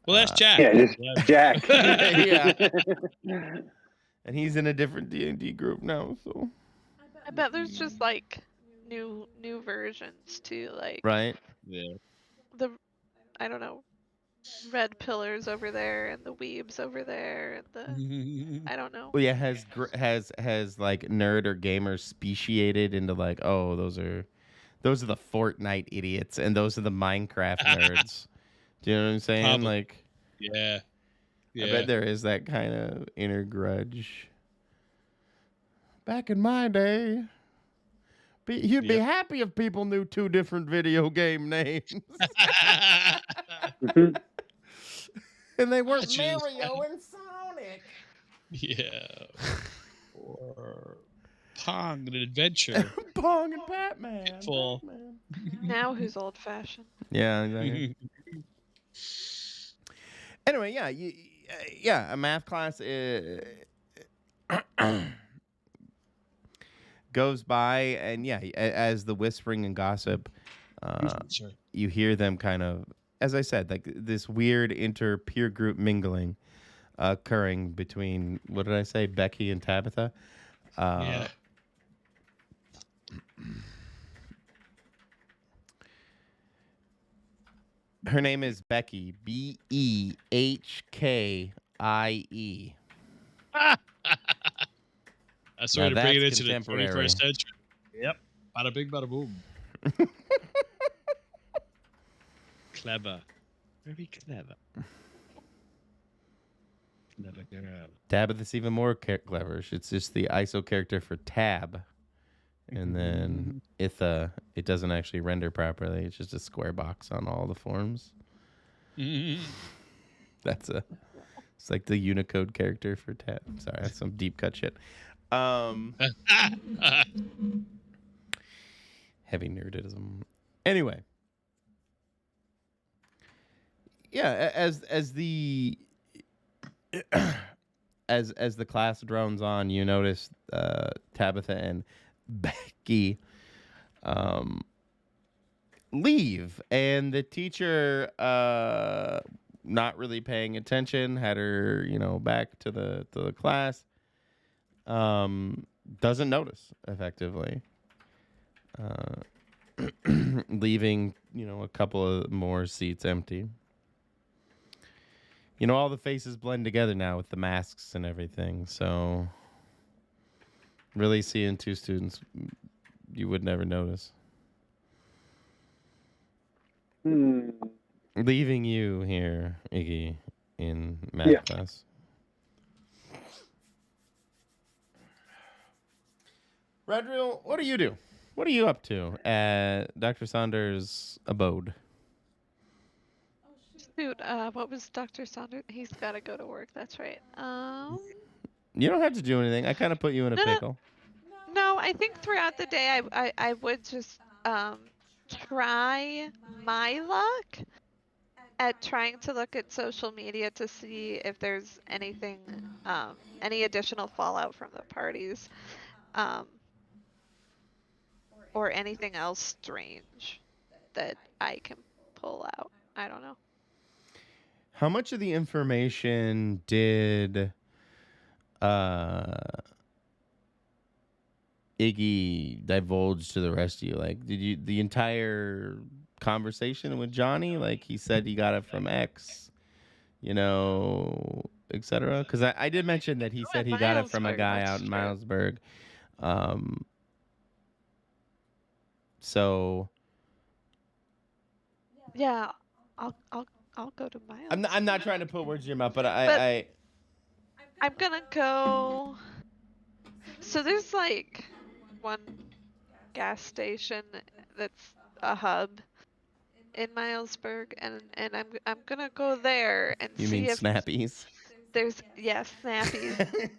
Well, that's Jack. Yeah, just Jack. yeah, and he's in a different D&D group now. So I bet there's just like new versions too, like right. Yeah. the I don't know, red pillars over there and the weebs over there and the I don't know. Well, yeah, has like nerd or gamer speciated into like, oh, those are the Fortnite idiots, and those are the Minecraft nerds. Do you know what I'm saying? Probably. Like, Yeah. I bet there is that kind of inner grudge. Back in my day, you'd be happy if people knew two different video game names, and they weren't Mario and Sonic. Yeah. Or Pong and Adventure. Pong and Batman. Pitfall. Now who's old fashioned? Yeah, exactly. Anyway, yeah, a math class goes by, and yeah, as the whispering and gossip, Sure. you hear them kind of, as I said, like this weird inter-peer group mingling occurring between, what did I say, Becky and Tabitha? Yeah. Her name is Becky, Behkie. That's sort of Now bringing it that's to the contemporary. 21st century. Yep. Bada bing, bada boom. Clever. Very clever. Clever girl. Tabitha's even more clever. It's just the ISO character for tab. And then it doesn't actually render properly. It's just a square box on all the forms. It's like the Unicode character for tab. Sorry, that's some deep cut shit. Heavy nerdism. Anyway. Yeah, as the as the class drones on, you notice Tabitha and Becky leave, and the teacher, not really paying attention, had her, back to the class. Doesn't notice effectively, leaving a couple of more seats empty. All the faces blend together now with the masks and everything, so really seeing two students you would never notice. Leaving you here, Iggy, in math class. Redrill, what do you do? What are you up to at Dr. Saunders' abode? Shoot, what was Dr. Saunders? He's got to go to work. That's right. You don't have to do anything. I kind of put you in a pickle. No, I think throughout the day I would just try my luck at trying to look at social media to see if there's anything, any additional fallout from the parties, or anything else strange that I can pull out. I don't know. How much of the information did Iggy divulge to the rest of you? Like, did you the entire conversation with Johnny? Like, he said he got it from X, etc. Because I did mention that he said he got it from a guy out in Milesburg. So yeah, I'll go to Miles. I'm not trying to put words in your mouth, but I'm gonna go. So there's like one gas station that's a hub in Milesburg, and I'm gonna go there and you see mean if Snappies? there's Snappies.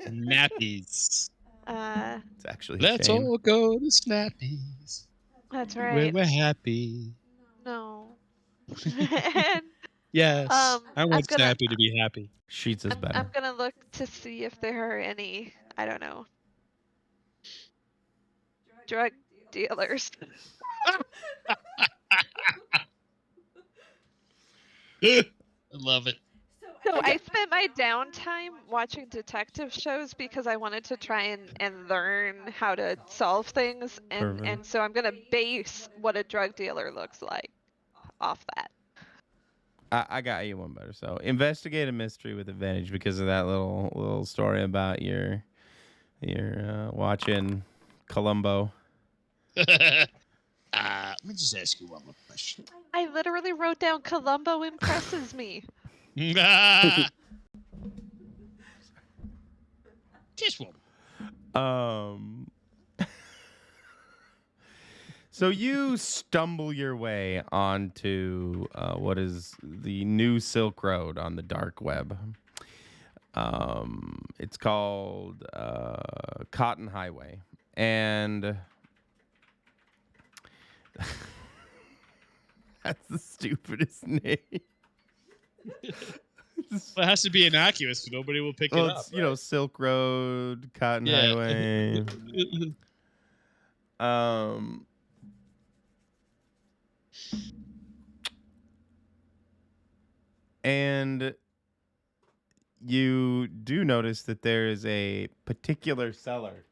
Nappies. It's actually Let's Shane. all go to Snappies. That's Where right. we're happy. No. And, Yes. I want I'm gonna- Snappy to be happy. Sheets is better. I'm gonna look to see if there are any, I don't know, drug dealers. I love it. So I spent my downtime watching detective shows because I wanted to try and learn how to solve things, and so I'm gonna base what a drug dealer looks like off that. I got you one better. So investigate a mystery with advantage because of that little story about your watching Columbo. Let me just ask you one more question. I literally wrote down Columbo impresses me. Just one. So you stumble your way onto what is the new Silk Road on the dark web. It's called Cotton Highway, and that's the stupidest name. Well, it has to be innocuous, so nobody will pick it up. It's, Silk Road, Cotton Highway. And you do notice that there is a particular seller,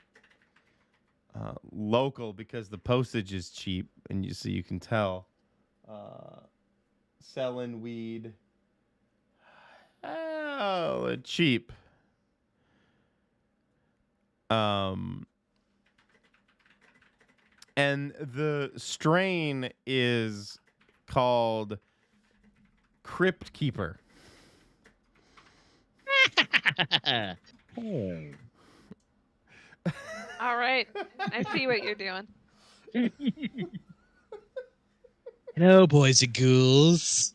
local, because the postage is cheap, and you can tell, selling weed cheap. And the strain is called Crypt Keeper. All right, I see what you're doing. Hello, boys and ghouls.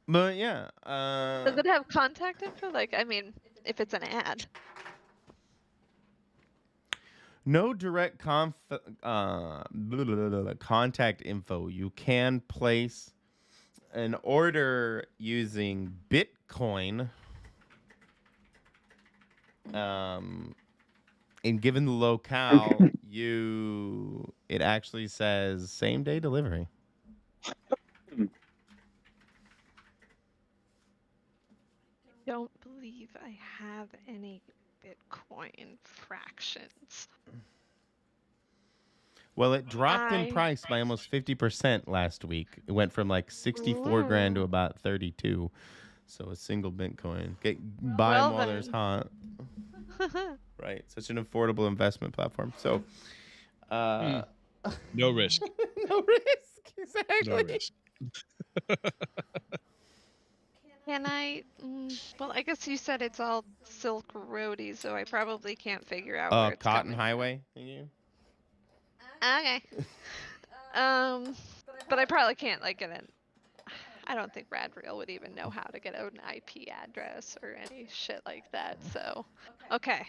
But yeah. Does it have contact info? Like, I mean, if it's an ad. No direct contact info. You can place an order using Bitcoin And given the locale, it actually says same day delivery. Don't believe I have any Bitcoin fractions. Well, it dropped in price by almost 50% last week. It went from like 64 grand to about 32. So a single Bitcoin. Buy them while there's hot. Right. Such an affordable investment platform. So, no risk. No risk. Exactly. No risk. Can I? Well, I guess you said it's all Silk Roady, so I probably can't figure out where it's Cotton coming Highway. from. Okay. But I probably can't like get an. I don't think Radreal would even know how to get an IP address or any shit like that. So, okay.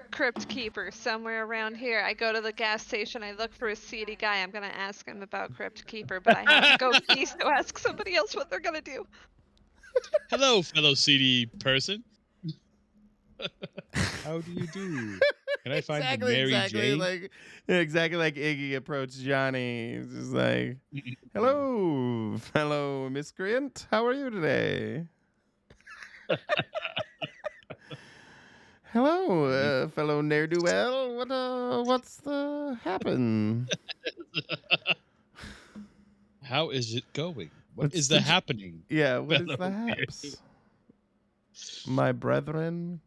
Crypt Keeper somewhere around here. I go to the gas station. I look for a seedy guy. I'm gonna ask him about Crypt Keeper, but I have to go east to ask somebody else what they're gonna do. Hello, fellow seedy person. How do you do? Can I find the Mary J? Exactly like Iggy approached Johnny. He's just like, "Hello, fellow miscreant. How are you today?" Hello, fellow ne'er do well. What's the happen? How is it going? What is the happening? Yeah, what is the haps? My brethren.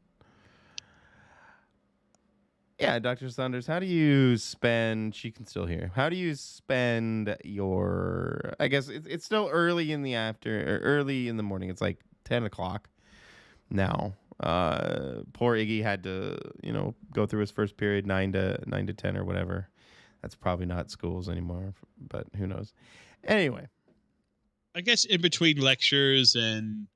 Yeah, Dr. Saunders, how do you spend, she can still hear, how do you spend your, I guess it's still early in the early in the morning. It's like 10 o'clock now. Poor Iggy had to, go through his first period, 9 to 10 or whatever. That's probably not schools anymore, but who knows. Anyway. I guess in between lectures and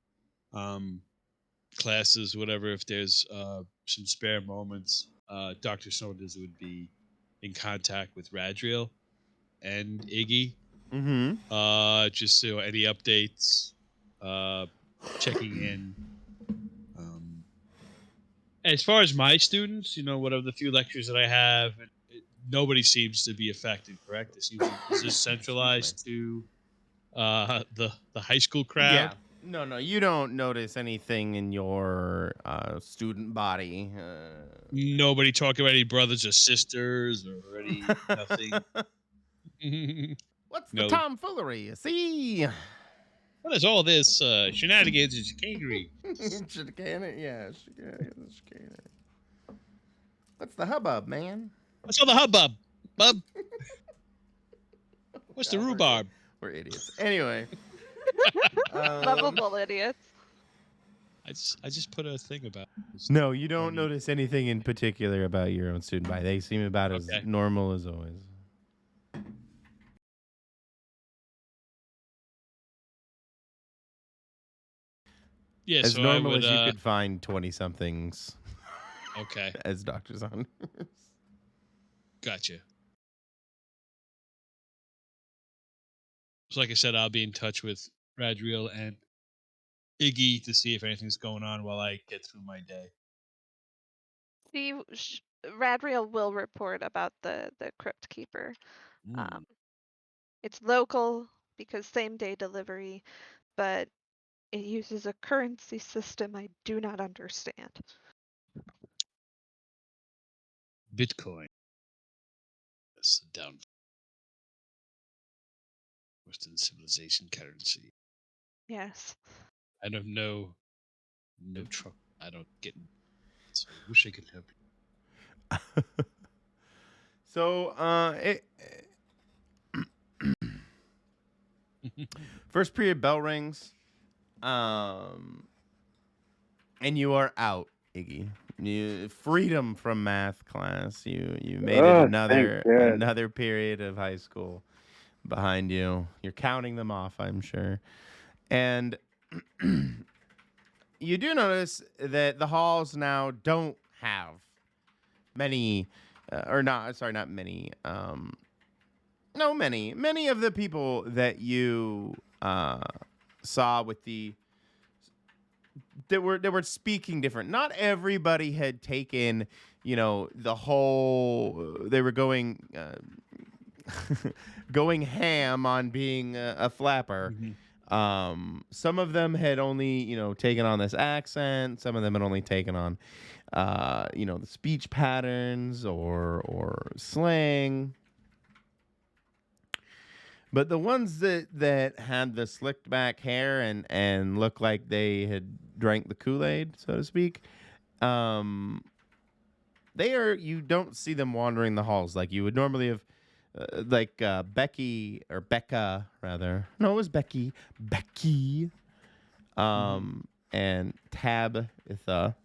classes, whatever, if there's some spare moments, Dr. Saunders would be in contact with Radriel and Iggy. Mm-hmm. Just so any updates, checking in. As far as my students, whatever the few lectures that I have, nobody seems to be affected. Correct? Is this centralized to the high school crowd? Yeah. No, you don't notice anything in your student body. Nobody talking about any brothers or sisters or any nothing. What's the tomfoolery? See? What is all this shenanigans and chicanery? Chicanery. What's the hubbub, man? What's all the hubbub, bub? What's the rhubarb? We're idiots. Anyway. Lovable idiots. I just put a thing about this. No, you don't notice anything in particular about your own student body. They seem about as normal as always. Yeah, as so normal as you could find 20-somethings. Okay. As Dr. Saunders. Gotcha. So like I said, I'll be in touch with Radriel and Iggy to see if anything's going on while I get through my day. Radriel will report about the Crypt Keeper. It's local because same day delivery, but it uses a currency system I do not understand. Bitcoin. That's the down Western civilization currency. Yes. I don't know. No truck. I don't get. So I wish I could help you. So, first period bell rings, and you are out, Iggy. Freedom from math class. You made it another period of high school behind you. You're counting them off, I'm sure, and you do notice that the halls now don't have many, not many. No, many of the people that you saw with the were speaking different. Not everybody had taken, the whole. They were going going ham on being a flapper. Some of them had only, taken on this accent. Some of them had only taken on, the speech patterns or slang. But the ones that had the slicked back hair and looked like they had drank the Kool-Aid, so to speak, you don't see them wandering the halls like you would normally have. Becky or Becca rather. No, it was Becky. Becky. And Tabitha.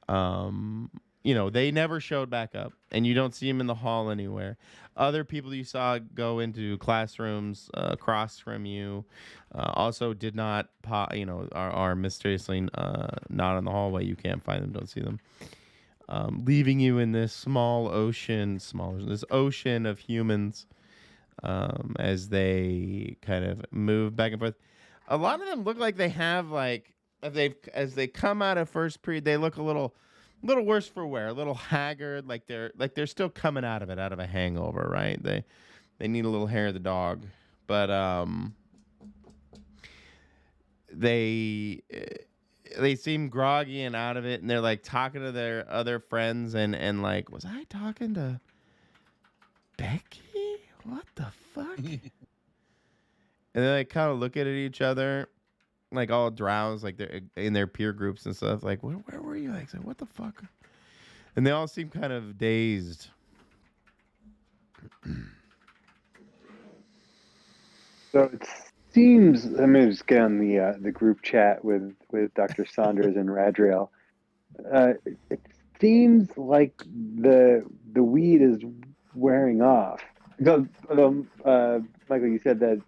They never showed back up, and you don't see them in the hall anywhere. Other people you saw go into classrooms across from you also did not, are mysteriously not in the hallway. You can't find them, don't see them. Leaving you in this this ocean of humans as they kind of move back and forth. A lot of them look like they have as they come out of first period, they look a little worse for wear, a little haggard, like they're still coming out of a hangover, right? They need a little hair of the dog, but they seem groggy and out of it, and they're like talking to their other friends and like, was I talking to Becky? What the fuck? And then they kind of look at each other, like all drowsed, like they're in their peer groups and stuff. Like, where were you? Like, what the fuck? And they all seem kind of dazed. So it seems, I'm going to just get on the group chat with Dr. Saunders and Radriel. It seems like the weed is wearing off. Michael, you said that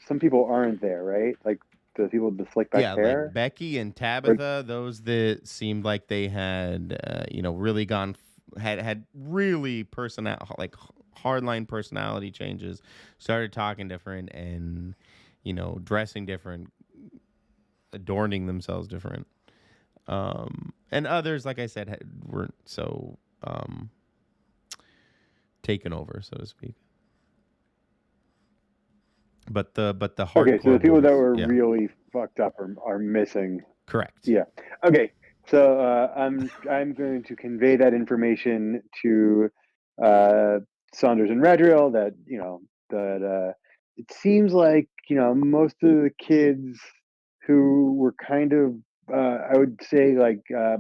some people aren't there, right? Like the people with the slick back hair. Like Becky and Tabitha, those that seemed like they had, really had really like hardline personality changes, started talking different and, dressing different, adorning themselves different. And others, like I said, weren't so taken over, so to speak. But the hardcore. Okay, so the people ones, that were really fucked up are missing. Correct. Yeah. Okay. So I'm going to convey that information to Saunders and Radriel that that it seems like most of the kids who were kind of I would say like uh,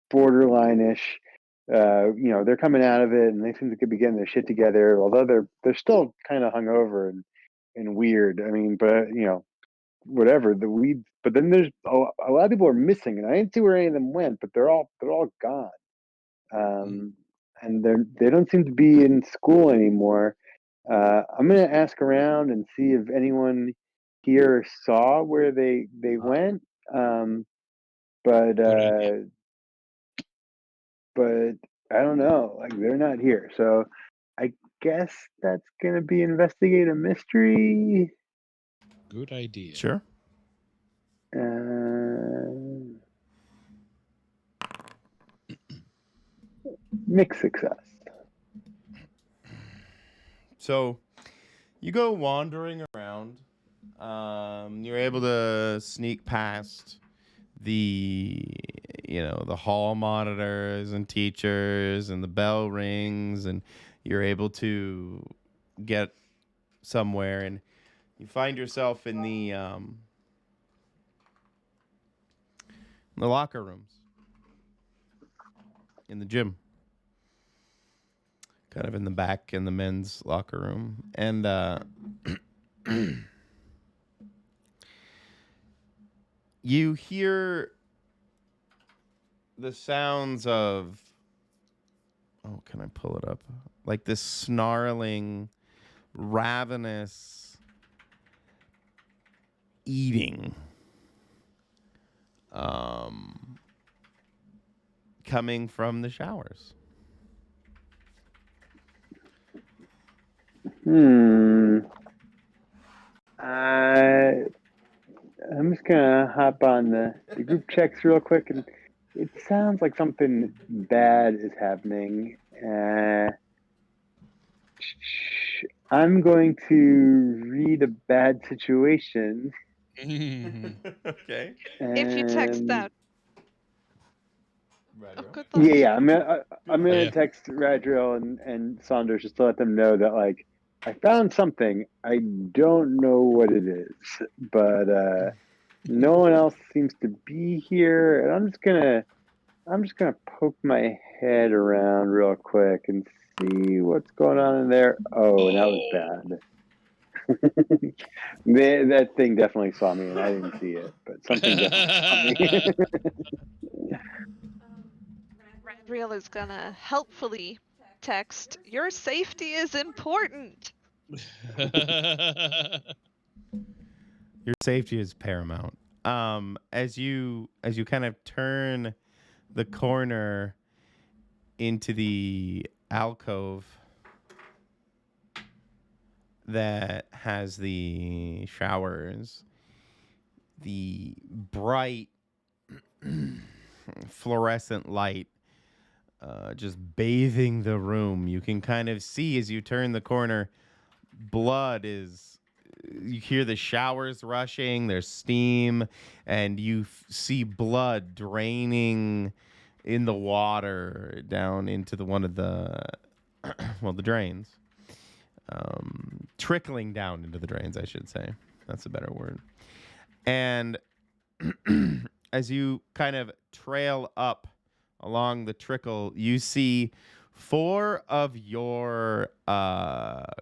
borderline-ish. They're coming out of it and they seem to be getting their shit together. Although they're still kind of hungover and weird. I mean, but whatever the weeds. But then there's a lot of people are missing, and I didn't see where any of them went. But they're all gone, and they don't seem to be in school anymore. I'm gonna ask around and see if anyone here saw where they went. But but I don't know. Like they're not here, so I guess that's gonna be investigate a mystery. Good idea. Sure. Mixed success. So you go wandering around. You're able to sneak past the the hall monitors and teachers, and the bell rings, and you're able to get somewhere, and you find yourself in the locker rooms in the gym, kind of in the back in the men's locker room, and you hear the sounds of, oh, can I pull it up? Like this snarling, ravenous eating coming from the showers. hop on the group checks real quick, and it sounds like something bad is happening. I'm going to read a bad situation. Okay. If you text And that. Oh, Radriel? good luck. yeah, I'm gonna Yeah. text Radriel and Saunders just to let them know that like I found something. I don't know what it is, but no one else seems to be here, and I'm just gonna poke my head around real quick and see what's going on in there. Oh, and that was bad. That thing definitely saw me, and I didn't see it, but something definitely saw me. Radriel is gonna helpfully text, "Your safety is important." Your safety is paramount. As you kind of turn the corner into the alcove that has the showers, the bright fluorescent light just bathing the room. You can kind of see as you turn the corner, blood is. You hear the showers rushing, there's steam, and you see blood draining in the water down into one of the, the drains. Trickling down into the drains, I should say. That's a better word. And as you kind of trail up along the trickle, you see 4 of your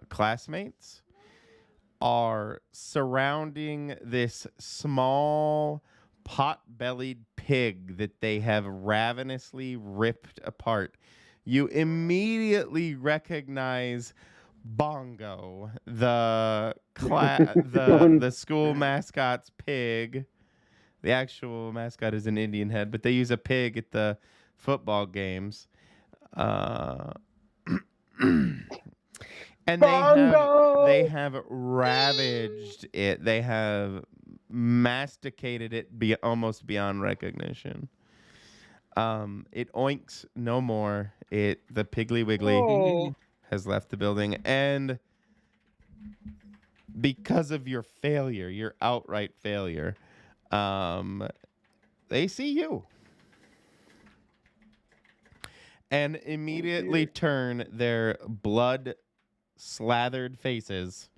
classmates are surrounding this small pot-bellied pig that they have ravenously ripped apart. You immediately recognize Bongo, the school mascot's pig. The actual mascot is an Indian head, but they use a pig at the football games. And they have ravaged it. They have masticated it almost beyond recognition. It oinks no more. The Piggly Wiggly Oh. has left the building, and because of your failure, your outright failure, they see you and immediately turn their blood slathered faces.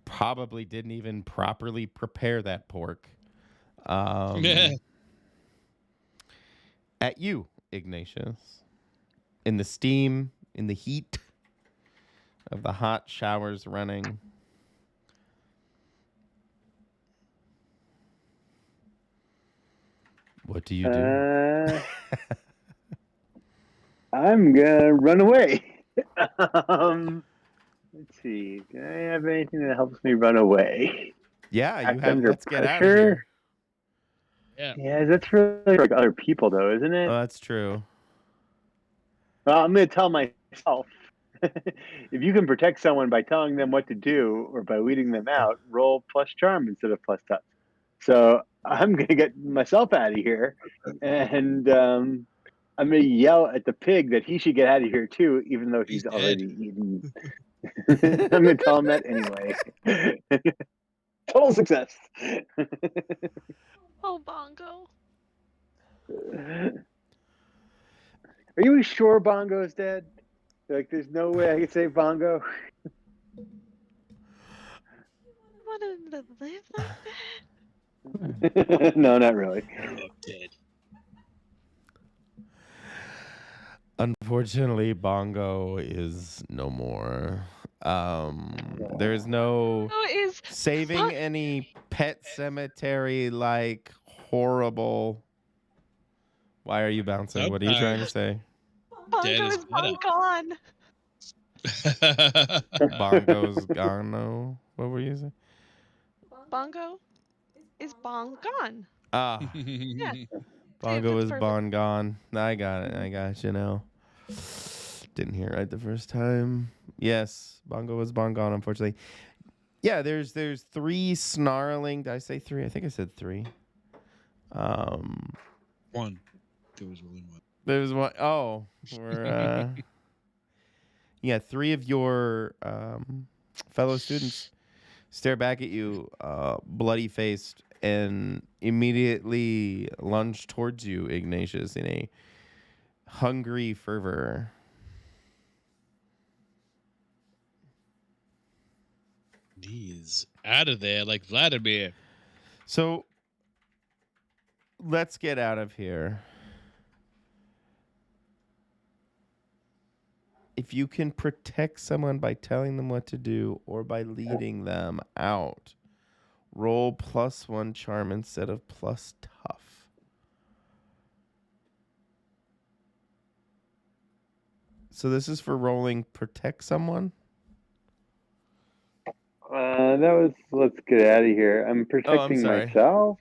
Probably didn't even properly prepare that pork. At you, Ignatius. In the steam, in the heat of the hot showers running. What do you do? I'm gonna run away. Let's see. Do I have anything that helps me run away? Yeah, you Act have under let's get out of pressure? here. Yeah, that's really for like other people though, isn't it? Oh, that's true. Well, I'm gonna tell myself. If you can protect someone by telling them what to do or by weeding them out, roll plus charm instead of plus touch. So I'm gonna get myself out of here, and I'm gonna yell at the pig that he should get out of here too, even though he's already eaten. I'm gonna tell him that anyway. Total success. Oh, Bongo. Are you sure Bongo's dead? Like, there's no way I could save Bongo. You want him to live like that? No, not really. Dead. Unfortunately, Bongo is no more. There's no saving any pet cemetery like horrible. Why are you bouncing? What are you trying to say? Bongo is gone. Bongo's gone. No, what were you saying? Bongo is gone. Ah, Yeah. Bongo is gone. I got it. I got you now. Didn't hear it right the first time. Yes, Bongo was gone, unfortunately. Yeah, there's 3 snarling. Did I say 3? I think I said 3. One. There was only one. There's one. Oh, we're yeah, 3 of your fellow students stare back at you, bloody faced, and immediately lunge towards you, Ignatius, in a hungry fervor. He's out of there like Vladimir. So let's get out of here. If you can protect someone by telling them what to do or by leading them out, roll +1 charm instead of plus tough. So this is for rolling protect someone? Let's get out of here. I'm protecting sorry. myself.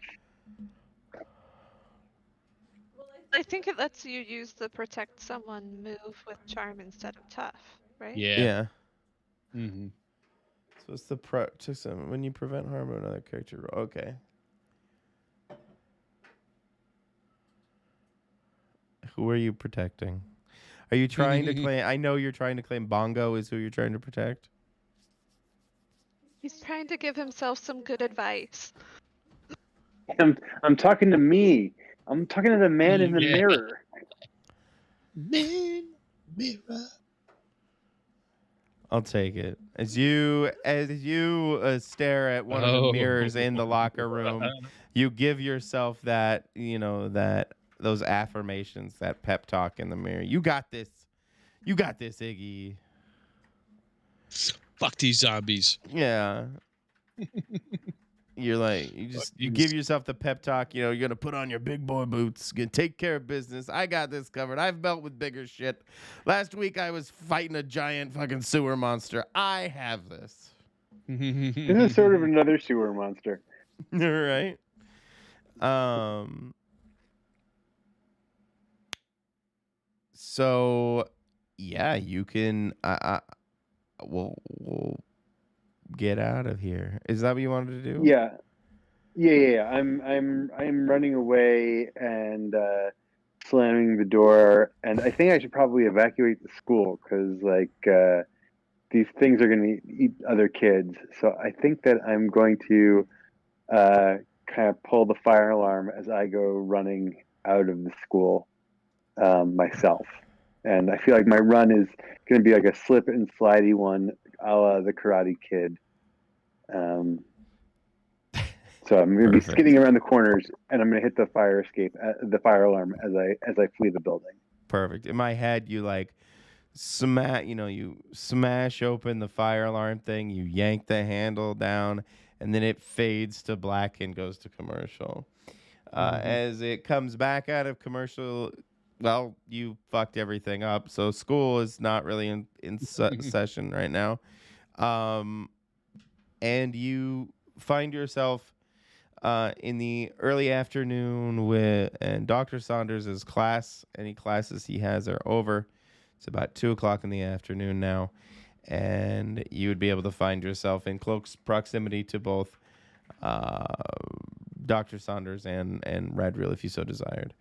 I think it lets you use the protect someone move with charm instead of tough, right? Yeah. Mm-hmm. So it's the protect someone when you prevent harm of another character. Okay. Who are you protecting? Are you trying to claim? I know you're trying to claim Bongo is who you're trying to protect. He's trying to give himself some good advice. I'm talking to me. I'm talking to the man in the Yeah. mirror. Man, mirror. I'll take it. As you stare at one of the mirrors in the locker room, you give yourself that, that those affirmations, that pep talk in the mirror. You got this. You got this, Iggy. Fuck these zombies. Yeah. You're like, you give yourself the pep talk, you're going to put on your big boy boots, going to take care of business. I got this covered. I've dealt with bigger shit. Last week I was fighting a giant fucking sewer monster. I have this. This is sort of another sewer monster. All right. So yeah, you can we'll get out of here. Is that what you wanted to do? Yeah. I'm running away and slamming the door, and I think I should probably evacuate the school because these things are going to eat other kids. So I think that I'm going to kind of pull the fire alarm as I go running out of the school myself. And I feel like my run is going to be like a slip and slidey one, a la the Karate Kid. So I'm going to be skidding around the corners, and I'm going to hit the the fire alarm as I flee the building. Perfect. In my head, you you smash open the fire alarm thing, you yank the handle down, and then it fades to black and goes to commercial. As it comes back out of commercial, well, you fucked everything up. So school is not really in session right now. And you find yourself in the early afternoon and Dr. Saunders' class. Any classes he has are over. It's about 2:00 in the afternoon now, and you would be able to find yourself in close proximity to both Dr. Saunders and Radriel if you so desired.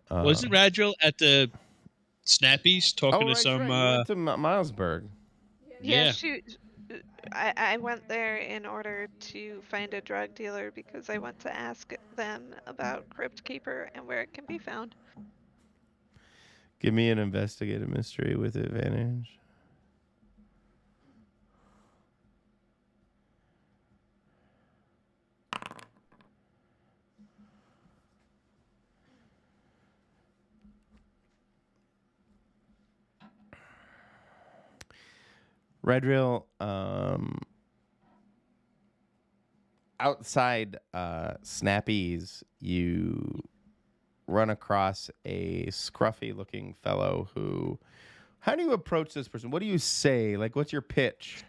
Wasn't Radriel at the Snappies talking to some? Right. You went to Milesburg. Yeah. I went there in order to find a drug dealer because I want to ask them about Crypt Keeper and where it can be found. Give me an investigative mystery with advantage. Redrill, outside Snappies, you run across a scruffy-looking fellow who... How do you approach this person? What do you say? Like, what's your pitch?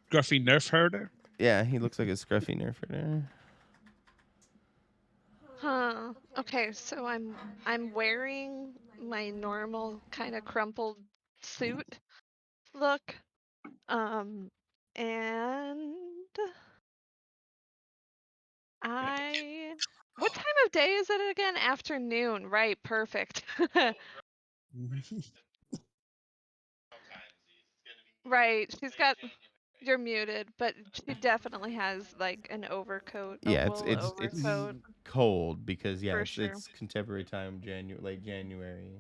Scruffy nerf herder? Yeah, he looks like a scruffy nerf herder. Huh. Okay, so I'm wearing my normal kind of crumpled suit look. And What time of day is it again? Afternoon, right? Perfect. Right. You're muted, but she definitely has like an overcoat, a Yeah, wool overcoat. cold because For it's sure. contemporary time, late January,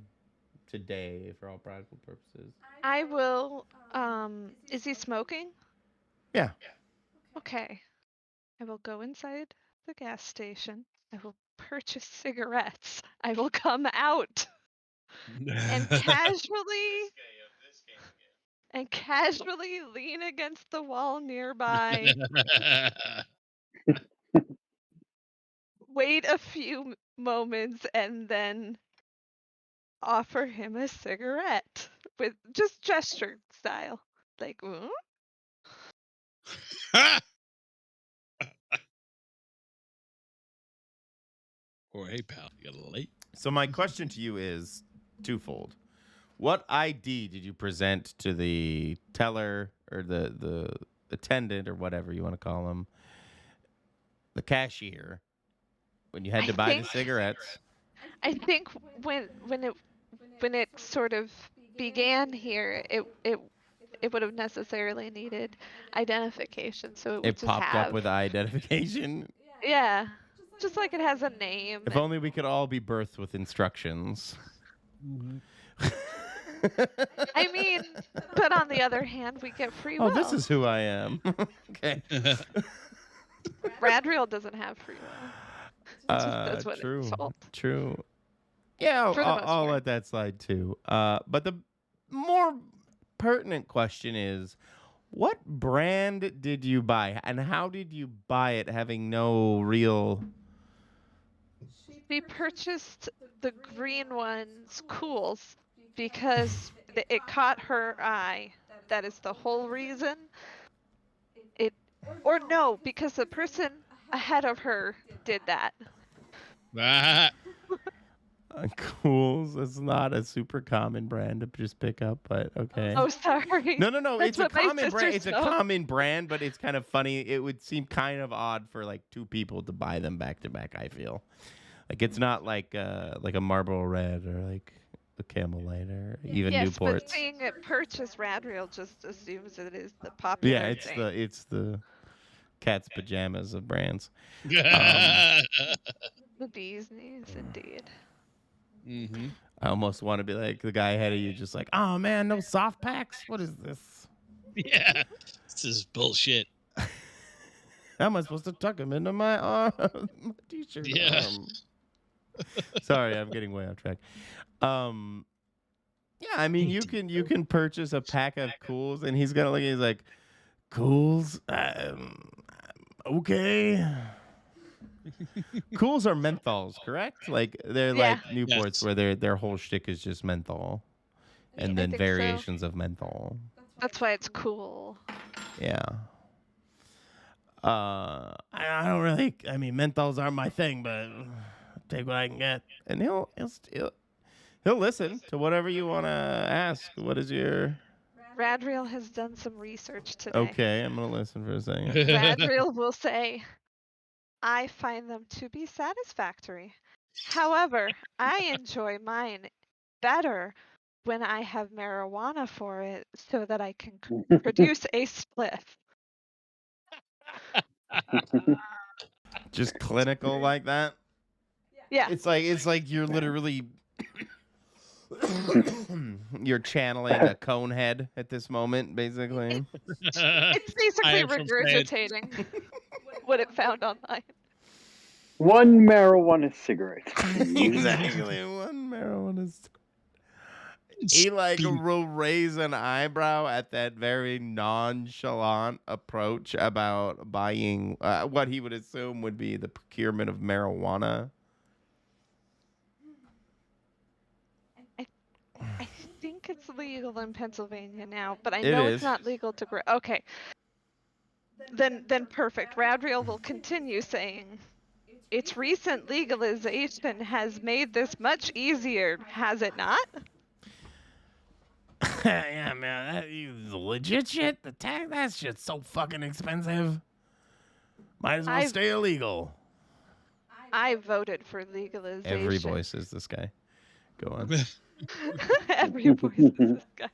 today for all practical purposes. I will. Is he smoking? Yeah. Okay. I will go inside the gas station. I will purchase cigarettes. I will come out and casually lean against the wall nearby. Wait a few moments and then offer him a cigarette with just gesture style. Like, Or hey pal, you got a light? So my question to you is twofold. What ID did you present to the teller or the attendant or whatever you want to call him, the cashier, when you had to buy the cigarettes? I think when it sort of began here, it would have necessarily needed identification, so it would It just popped up have with identification. yeah, just like it has a name. If only we could all be birthed with instructions. I mean, but on the other hand, we get free will. Oh, this is who I am. Okay. Radriel doesn't have free will. It just does what it's told. True. Yeah, For the most I'll part. let that slide too. But the more pertinent question is, what brand did you buy, and how did you buy it, having no real? We purchased the green ones, Cools, because it caught her eye. That is the whole reason. Or no, because the person ahead of her did that. Cools. It's not a super common brand to just pick up, but okay. Oh, sorry. No. That's It's a what my common brand. sister It's a smoked. common brand, but it's kind of funny. It would seem kind of odd for like two people to buy them back to back. I feel like it's not like a Marlboro Red or like a Camel Light or even Yes, Newports. but seeing it purchase Radriel just assumes it is the popular Yeah, thing. it's the cat's pajamas of brands. The bee's knees, indeed. I almost want to be like the guy ahead of you, just like, oh man, no soft packs. What is this? Yeah, this is bullshit. How am I supposed to tuck them into my arm, my t-shirt arm? Sorry, I'm getting way off track. Yeah, I mean, you can purchase a pack of Cools, and he's gonna look. He's like, Cools, okay. Cools are menthols, correct? Like they're like Newports, where their whole shtick is just menthol, and then variations of menthol. That's why it's cool. Yeah. I don't really. I mean, menthols aren't my thing, but I'll take what I can get, and he'll listen to whatever you want to ask. What is your? Radriel has done some research today. Okay, I'm gonna listen for a second. Radriel will say, I find them to be satisfactory. However, I enjoy mine better when I have marijuana for it so that I can produce a spliff. Just clinical like that? Yeah. It's like you're literally you're channeling a cone head at this moment, basically. It's basically regurgitating what it found online. One marijuana cigarette. Exactly, one marijuana cigarette. He like will raise an eyebrow at that very nonchalant approach about buying what he would assume would be the procurement of marijuana. I think it's legal in Pennsylvania now, but I know it's not legal to grow. Okay. Then perfect. Radriel will continue saying, its recent legalization has made this much easier, has it not? Yeah, man, that legit shit. The tag, that shit's so fucking expensive. Might as well stay illegal. I voted for legalization. Every voice is this guy. Go on. Every voice is this guy.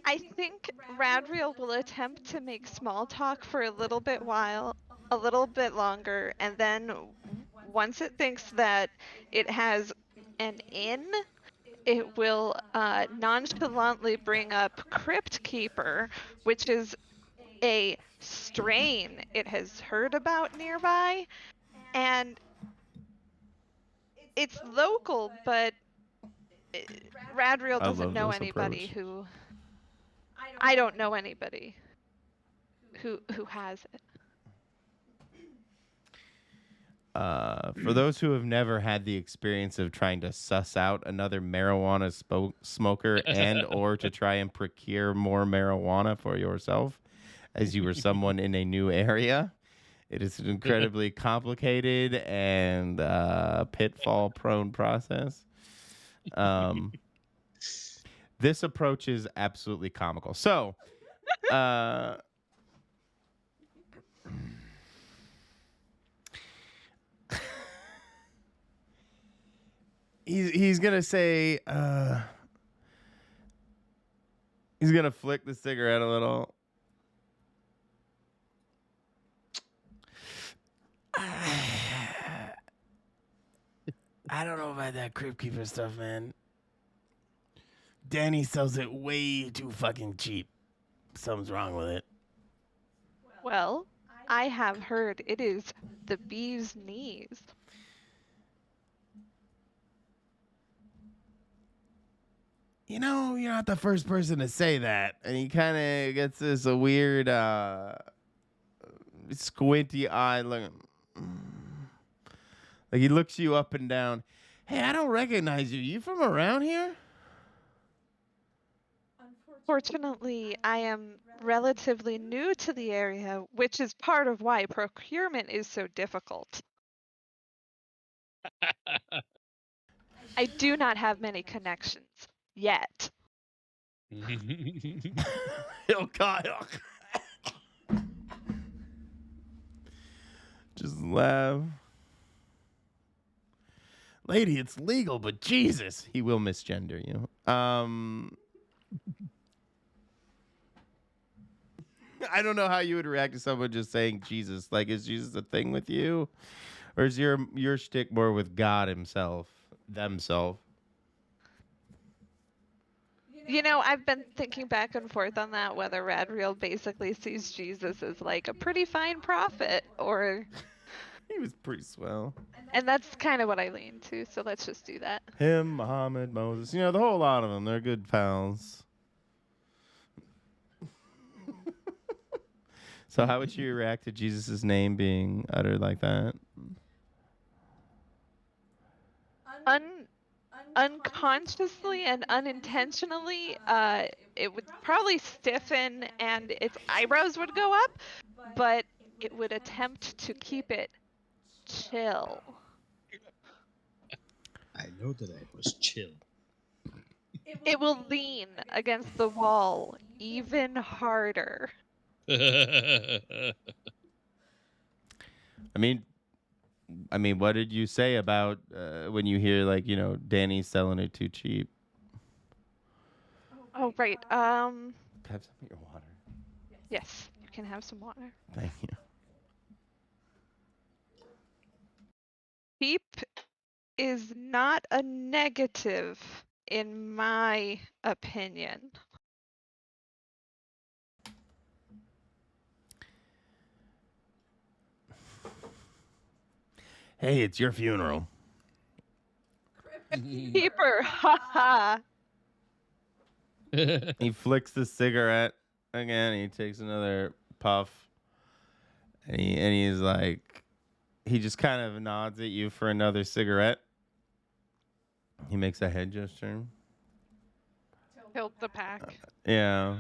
I think Radriel will attempt to make small talk for a little bit longer, and then once it thinks that it has an in, it will nonchalantly bring up Crypt Keeper, which is a strain it has heard about nearby, and it's local, but Radriel I doesn't love know this anybody approach. who. I don't know anybody who has it. For those who have never had the experience of trying to suss out another marijuana smoker and or to try and procure more marijuana for yourself as you were someone in a new area, it is an incredibly complicated and pitfall-prone process. This approach is absolutely comical. So, he's gonna say he's gonna flick the cigarette a little. I don't know about that Crypt Keeper stuff, man. Danny sells it way too fucking cheap. Something's wrong with it. Well, I have heard it is the bee's knees. You know, you're not the first person to say that. And he kind of gets this weird squinty eye look. Like he looks you up and down. Hey, I don't recognize you. You from around here? Fortunately, I am relatively new to the area, which is part of why procurement is so difficult. I do not have many connections yet. He'll just laugh. Lady, it's legal, but Jesus, he will misgender you. I don't know how you would react to someone just saying Jesus. Like, is Jesus a thing with you? Or is your shtick more with God himself, themself? You know, I've been thinking back and forth on that, whether Radriel basically sees Jesus as like a pretty fine prophet, or... He was pretty swell. And that's kind of what I lean to, so let's just do that. Him, Muhammad, Moses. You know, the whole lot of them. They're good pals. So how would you react to Jesus' name being uttered like that? Unconsciously and unintentionally, it would probably stiffen and its eyebrows would go up, but it would attempt to keep it chill. I know that I was chill. It will lean against the wall even harder. I mean, what did you say about when you hear like Danny's selling it too cheap? Oh right. Have some of your water. Yes, you can have some water. Thank you. Cheap is not a negative, in my opinion. Hey, it's your funeral. Keeper, haha. He flicks the cigarette again. He takes another puff, and he's like, he just kind of nods at you for another cigarette. He makes a head gesture. Tilt the pack. Yeah.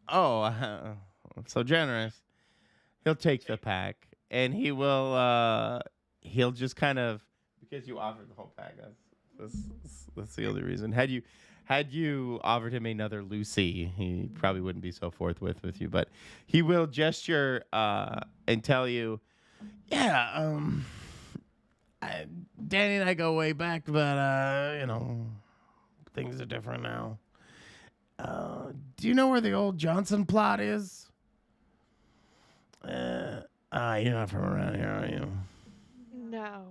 Oh, so generous. He'll take the pack, and he will. He'll just kind of, because you offered the whole pack. That's the only reason. Had had you offered him another Lucy, he probably wouldn't be so forthwith with you. But he will gesture and tell you, yeah, Danny and I go way back, but things are different now. Do you know where the old Johnson plot is? You're not from around here, are you? No.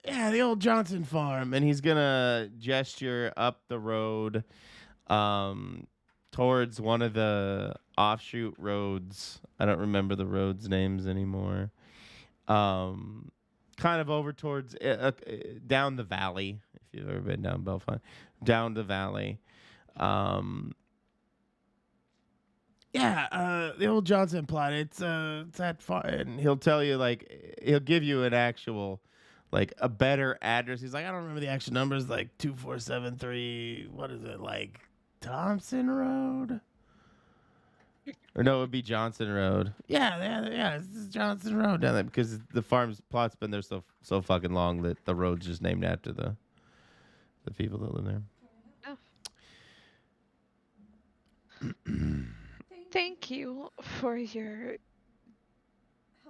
Yeah, the old Johnson farm, and he's gonna gesture up the road, towards one of the offshoot roads. I don't remember the roads' names anymore. Kind of over towards down the valley. If you've ever been down Belfont, down the valley. Yeah, the old Johnson plot. It's that far, and he'll tell you he'll give you an actual, a better address. He's like, I don't remember the actual numbers, like 2473. What is it, like Thompson Road? Or no, it would be Johnson Road. Yeah. This is Johnson Road down there because the farm's plot's been there so fucking long that the road's just named after the people that live there. Oh. Thank you for your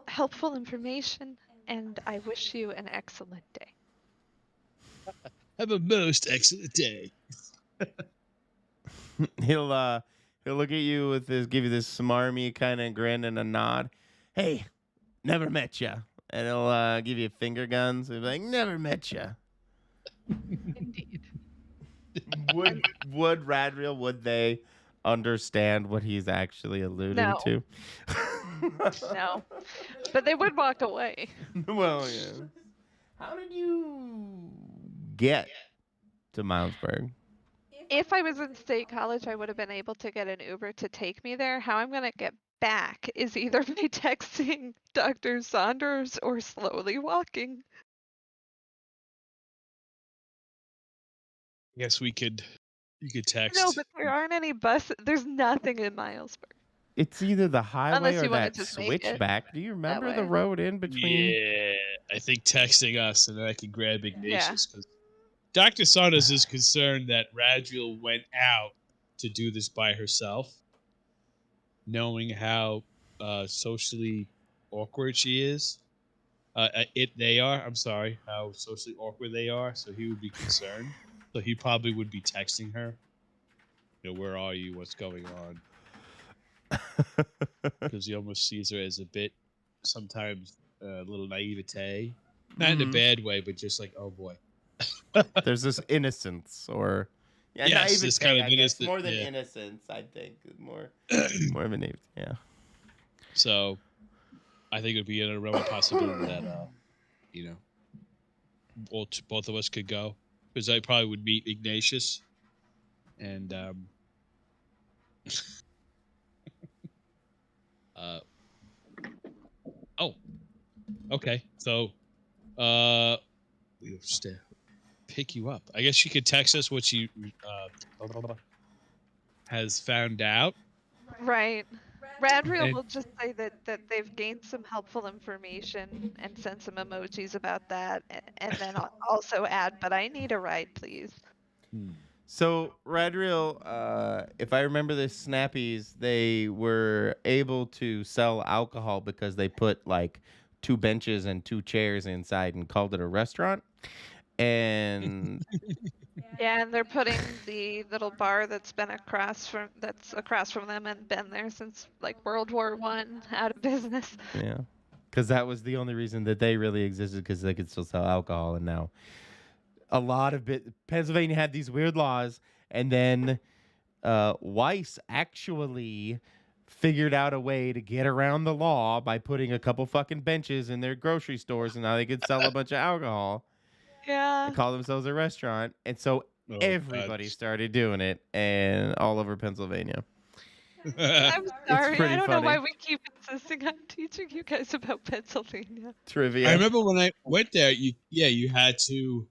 helpful information, and I wish you an excellent day. Have a most excellent day. He'll look at you with give you this smarmy kind of grin and a nod. Hey, never met ya. And he'll give you finger guns. He'll be like, never met ya. Indeed. Would Radriel, would they understand what he's actually alluding to? No. But they would walk away. Well, yeah. How did you get to Milesburg? If I was in state college, I would have been able to get an Uber to take me there. How I'm going to get back is either by texting Dr. Saunders or slowly walking. I guess you could text. No, but there aren't any buses. There's nothing in Milesburg. It's either the highway Unless or you wanna that just make it switchback. Do you remember the way. road in between? Yeah, I think texting us and then I can grab Ignatius because Dr. Saunders is concerned that Radriel went out to do this by herself, knowing how socially awkward she is. I'm sorry, how socially awkward they are. So he would be concerned. So he probably would be texting her. Where are you? What's going on? Because he almost sees her as a bit, sometimes a little naivete, not in a bad way, but just like, oh boy. There's this innocence, or yes, this kind of innocence, more than innocence. I think more of a naivety. Yeah. So, I think it would be in a realm of possibility that both of us could go, because I probably would meet Ignatius, and oh, okay. So, we'll just pick you up. I guess she could text us what she has found out. Right. Radriel will just say that they've gained some helpful information and send some emojis about that, and then I'll also add, but I need a ride, please. So Radriel, if I remember the Snappies, they were able to sell alcohol because they put like 2 benches and 2 chairs inside and called it a restaurant. And yeah, and they're putting the little bar that's across from them and been there since like World War I out of business. Yeah, because that was the only reason that they really existed, because they could still sell alcohol. And now a lot of Pennsylvania had these weird laws, and then Weiss actually figured out a way to get around the law by putting a couple fucking benches in their grocery stores, and now they could sell a bunch of alcohol. Yeah. They call themselves a restaurant, and so everybody started doing it, and all over Pennsylvania. I'm sorry. I don't funny. know why we keep insisting on teaching you guys about Pennsylvania. Trivia. I remember when I went there. You had to,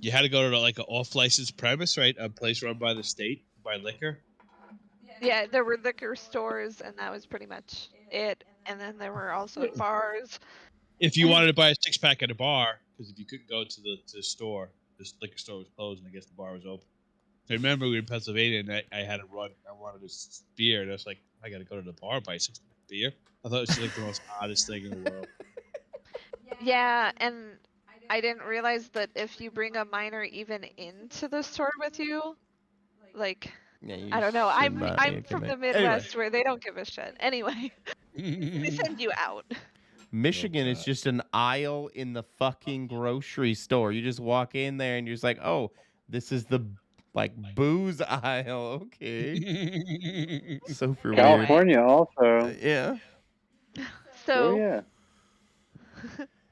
you had to go to like an off-licensed premise, right? A place run by the state, by liquor. Yeah, there were liquor stores, and that was pretty much it. And then there were also bars. If you wanted to buy a 6-pack at a bar, because if you couldn't go to the store, this liquor store was closed, and I guess the bar was open. I remember we were in Pennsylvania, and I had a run. I wanted this beer, and I was like, I got to go to the bar buy 6 beer. I thought it was like the most oddest thing in the world. Yeah, and I didn't realize that if you bring a minor even into the store with you, like Yeah, you I don't know. should I'm not be I'm from the committed. Anyway, Midwest where they don't give a shit. Anyway, they send you out. Michigan is God. just an aisle in the fucking grocery store. You just walk in there and you're just like, oh, this is the like booze aisle. Okay. Super weird. Anyway, California also. Yeah. Oh so yeah.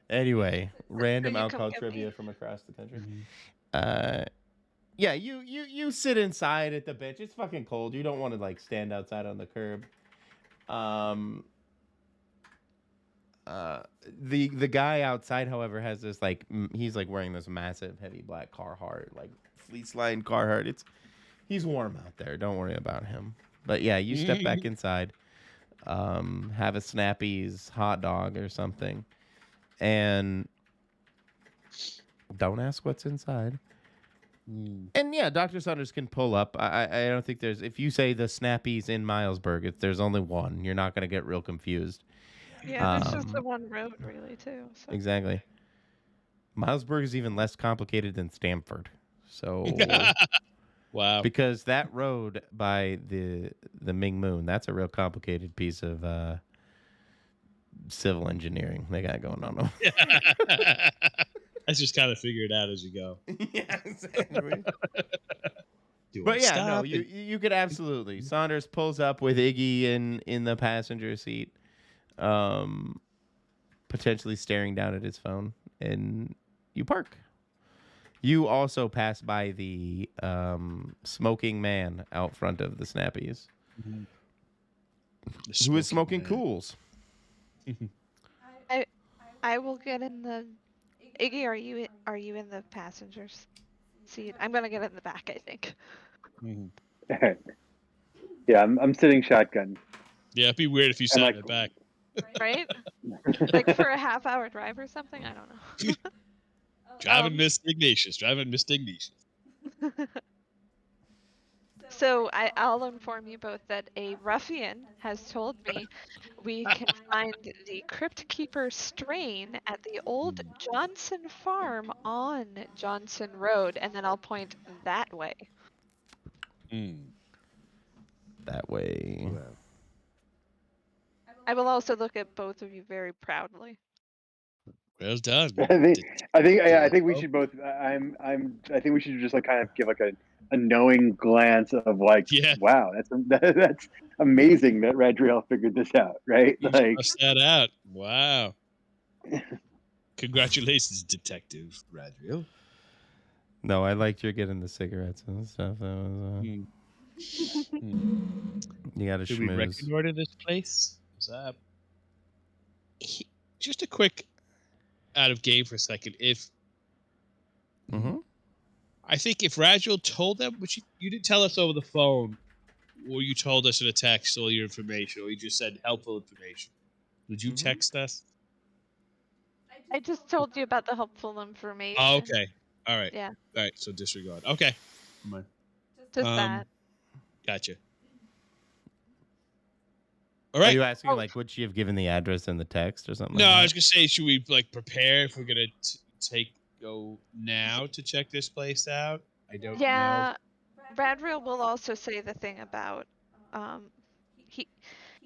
Anyway, random you come alcohol get trivia me. from across the country. Yeah, you sit inside at the bench. It's fucking cold. You don't want to like stand outside on the curb. Um the guy outside, however, has this like he's like wearing this massive heavy black Carhartt, like fleece lined Carhartt. He's warm out there. Don't worry about him. But yeah, you step back inside, have a Snappy's hot dog or something, and don't ask what's inside. And yeah, Dr. Saunders can pull up. I don't think there's, if you say the Snappies in Milesburg, there's only one. You're not going to get real confused. Yeah, there's just the one road really too. So. Exactly. Milesburg is even less complicated than Stamford. So Wow. because that road by the Ming Moon, that's a real complicated piece of civil engineering they got going on. I just kind of figure it out as you go. Yeah, exactly. Do I But yeah, no, stop you could absolutely. Saunders pulls up with Iggy in the passenger seat, potentially staring down at his phone, and you park. You also pass by the smoking man out front of the Snappies, who is smoking cools. I will get in the. Iggy, are you in the passenger's seat? I'm gonna get in the back. I think. Yeah, I'm sitting shotgun. Yeah, it'd be weird if you sat in the back. Right? Like for a half-hour drive or something. I don't know. Driving Miss Ignatius. Driving Miss Ignatius. So I'll inform you both that a ruffian has told me we can find the Crypt Keeper strain at the old Johnson farm on Johnson Road, and then I'll point that way. That way. I will also look at both of you very proudly. Well done. I think we should both. I think we should just like kind of give like a knowing glance of like, Yeah. wow, that's amazing that Radriel figured this out, right? You Like, sussed that out. Wow. Congratulations, Detective Radriel. No, I liked your getting the cigarettes and stuff. That was, you got to Should we schmooze. reconnoiter this place? Just a quick out of game for a second. If I think if Radriel told them, which you didn't tell us over the phone, or you told us in a text all your information, or you just said helpful information, would you text us? I just told you about the helpful information. Oh, okay. All right. Yeah. All right. So disregard. Okay. Just that. Gotcha. All right. Are you asking like would she have given the address in the text or something? No, like that? I was gonna say, should we like prepare if we're gonna go now to check this place out? I don't know. Yeah. Radriel will also say the thing about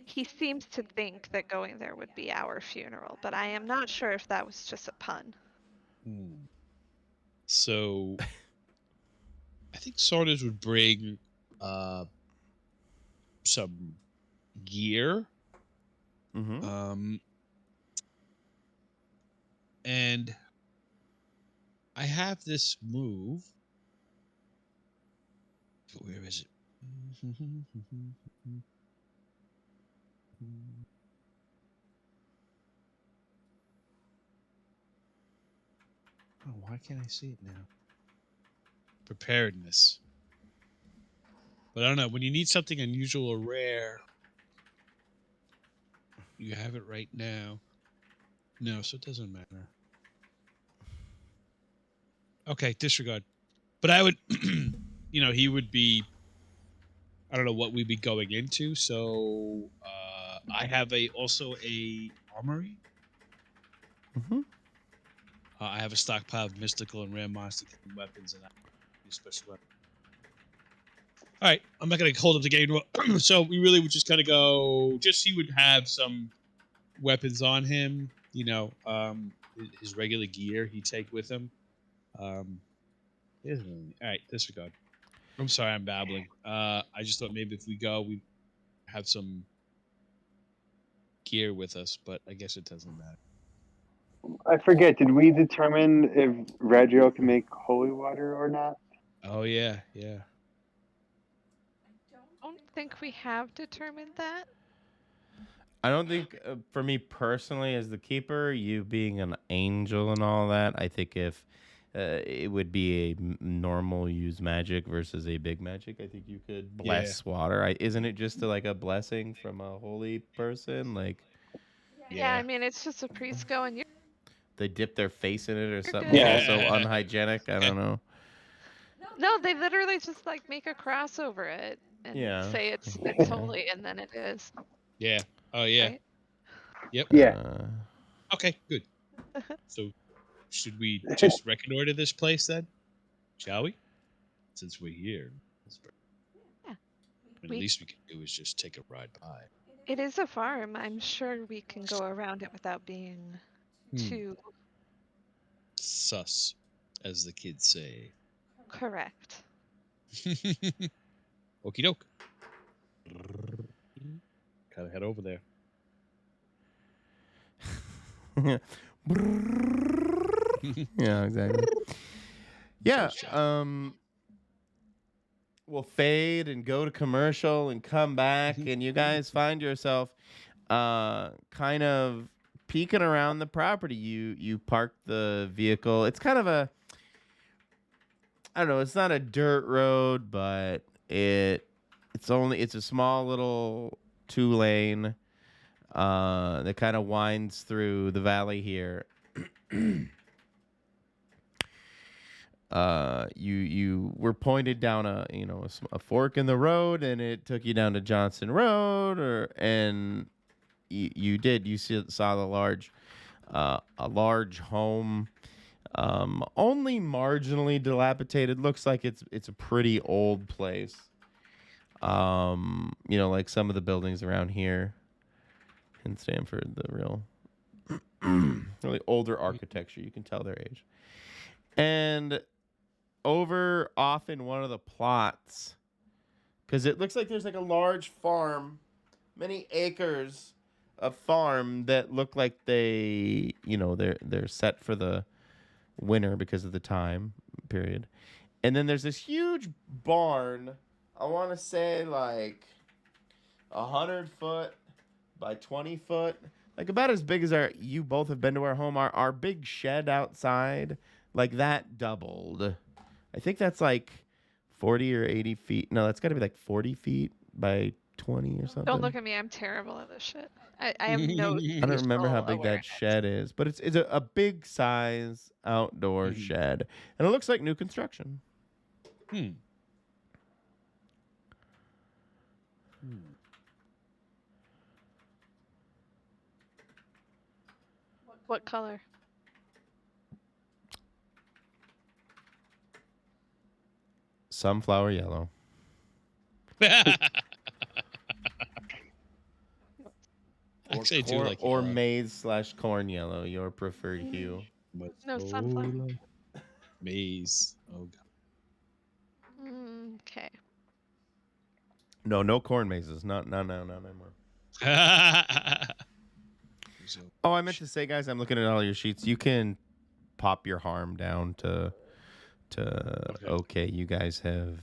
he seems to think that going there would be our funeral, but I am not sure if that was just a pun. So I think Saunders would bring some gear. And I have this move. Where is it? Oh, why can't I see it now? Preparedness. But I don't know. When you need something unusual or rare, you have it right now. No, so it doesn't matter. Okay, disregard. But I would, he would be. I don't know what we'd be going into. So I have also a armory. Mm-hmm. I have a stockpile of mystical and rare monster killing weapons and special weapons. All right, I'm not going to hold up the game. So we really would just kind of go. Just he would have some weapons on him. His regular gear he'd take with him. All right, disregard. I'm sorry, I'm babbling. I just thought maybe if we go, we have some gear with us, but I guess it doesn't matter. I forget. Did we determine if Radriel can make holy water or not? Oh yeah, yeah. I don't think we have determined that. I don't think, for me personally, as the keeper, you being an angel and all that, I think if it would be a normal use magic versus a big magic, I think you could bless water. Isn't it just like a blessing from a holy person? Like, Yeah, I mean, it's just a priest going, they dip their face in it or something good. also unhygienic. I don't know. No, they literally just like make a cross over it and say it's holy, and then it is. Yeah. Oh yeah. Right? Yep. Yeah. Okay, good. So should we just reconnoiter this place then? Shall we? Since we're here. Yeah. At least we can do is just take a ride by. It is a farm. I'm sure we can go around it without being too sus, as the kids say. correct. Okie doke. Gotta head over there. Yeah, exactly. Yeah. We'll fade and go to commercial and come back, and you guys find yourself kind of peeking around the property. You park the vehicle. It's kind of a, I don't know, it's not a dirt road, but it's a small little 2-lane that kind of winds through the valley here. You were pointed down a fork in the road, and it took you down to Johnson Road, and you saw the a large home, only marginally dilapidated. Looks like it's a pretty old place. Like some of the buildings around here in Stanford, the real really older architecture. You can tell their age. And over off in one of the plots, because it looks like there's like a large farm, many acres of farm that look like they're set for the winter because of the time period. And then there's this huge barn, I want to say like 100-foot by 20-foot, like about as big as you both have been to our home. Our big shed outside, like that doubled. I think that's like 40 or 80 feet. No, that's got to be like 40 feet by 20 or something. Don't look at me. I'm terrible at this shit. I have no. I don't remember how big that shed is, but it's a big size outdoor shed, and it looks like new construction. What color? Sunflower yellow. Actually, I do like or maize/corn yellow, your preferred hue. No, sunflower. Maize. Oh god. Okay. No corn mazes. Not anymore. Oh, I meant to say, guys, I'm looking at all your sheets. You can pop your harm down to okay. You guys have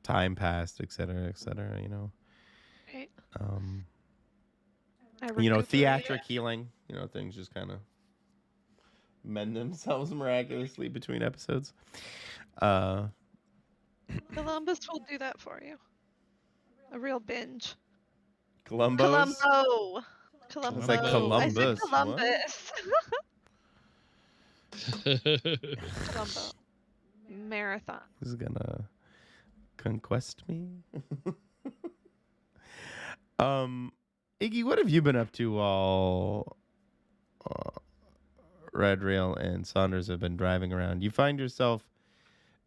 time passed, etc., etc. Right. Theatric healing. Things just kind of mend themselves miraculously between episodes. Columbus will do that for you. A real binge. Columbus? Columbo. It's like Columbus. I said Columbus. Columbo. marathon. This is gonna conquest me. Iggy, what have you been up to while Red Rail and Saunders have been driving around? You find yourself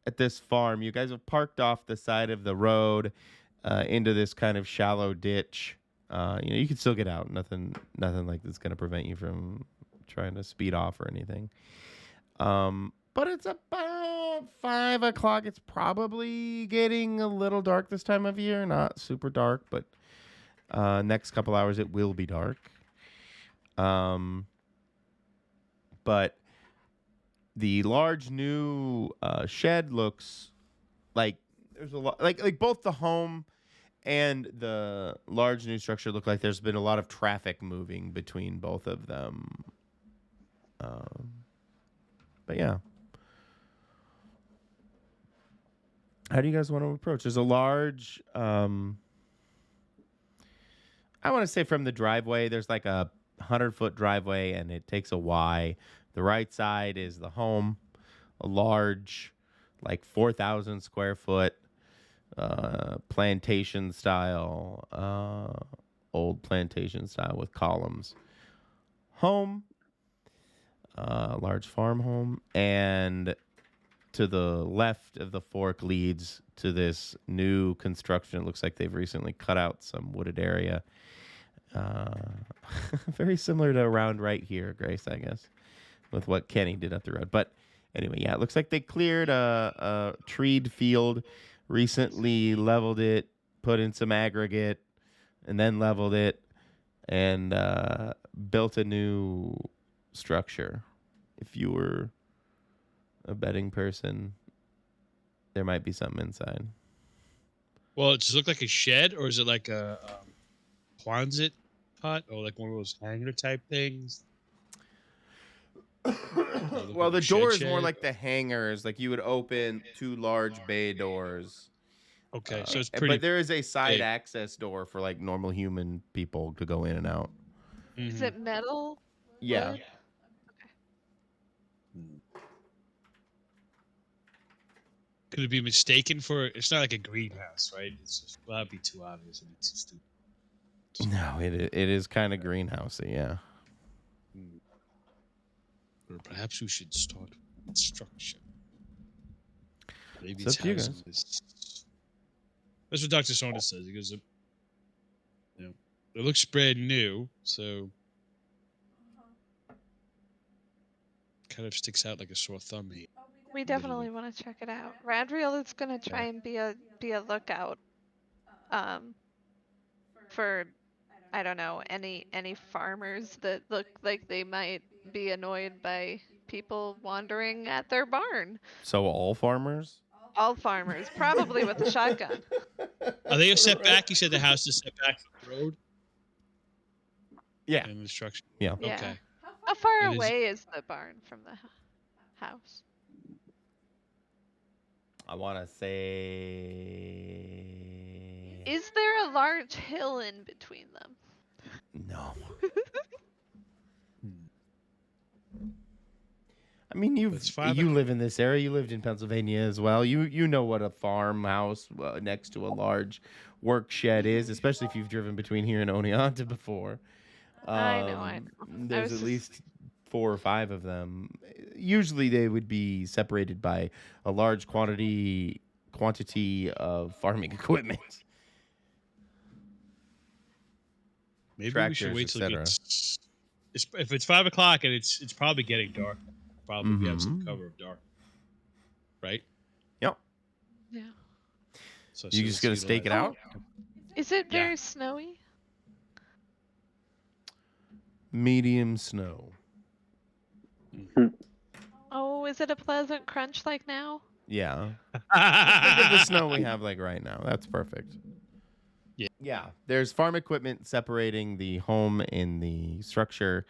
at this farm. You guys have parked off the side of the road into this kind of shallow ditch. You can still get out. Nothing like that's going to prevent you from trying to speed off or anything. But it's about 5 o'clock. It's probably getting a little dark this time of year. Not super dark, but next couple hours it will be dark. But the large new shed looks like there's a lot, like both the home and the large new structure look like there's been a lot of traffic moving between both of them. But yeah. How do you guys want to approach? There's a large, I want to say from the driveway, there's like a 100-foot driveway and it takes a Y. The right side is the home, a large, like 4,000 square foot, plantation style, old plantation style with columns. Home, large farm home, and to the left of the fork leads to this new construction. It looks like they've recently cut out some wooded area. Very similar to around right here, Grace, I guess, with what Kenny did up the road. But anyway, yeah, it looks like they cleared a treed field, recently leveled it, put in some aggregate, and then leveled it, and built a new structure. If you were a betting person, there might be something inside. Well, does it look like a shed, or is it like a Quonset hut, or like one of those hangar type things? Well, the door is more like the hangars. Like you would open 2 large bay doors. Okay, so it's pretty. But there is a side big. access door for like normal human people to go in and out. Is it metal? Yeah. Wood? Could it be mistaken for? It's not like a greenhouse, right? It's just, well, that'd be too obvious. It'd be too stupid. No, it is kind of greenhousey, yeah. Or perhaps we should start construction. Maybe It's it's up to you housing guys. this. That's what Dr. Saunders says. He goes, it looks brand new, so kind of sticks out like a sore thumb here. We definitely want to check it out. Radriel is gonna try and be a lookout, for, I don't know, any farmers that look like they might be annoyed by people wandering at their barn. So all farmers? All farmers, probably with a shotgun. Are they set back? You said the house is set back from the road Yeah. and the structure. Yeah. Yeah. Okay. How far It is- away is the barn from the house? I want to say Is there a large hill in between them? no. I mean, you live in this area. You lived in Pennsylvania as well. You know what a farmhouse next to a large work shed is, especially if you've driven between here and Oneonta before. I know. There's at least 4 or 5 of them. Usually, they would be separated by a large quantity of farming equipment. Maybe Tractors, we should wait till etc. if it's 5 o'clock and it's probably getting dark. Probably we have some Mhm. cover of dark, right? Yep. Yeah. So You just gonna stake it out? Is it very snowy? Medium snow. Oh, is it a pleasant crunch like now? Yeah. Think of the snow we have like right now. That's perfect. Yeah. Yeah. There's farm equipment separating the home and the structure.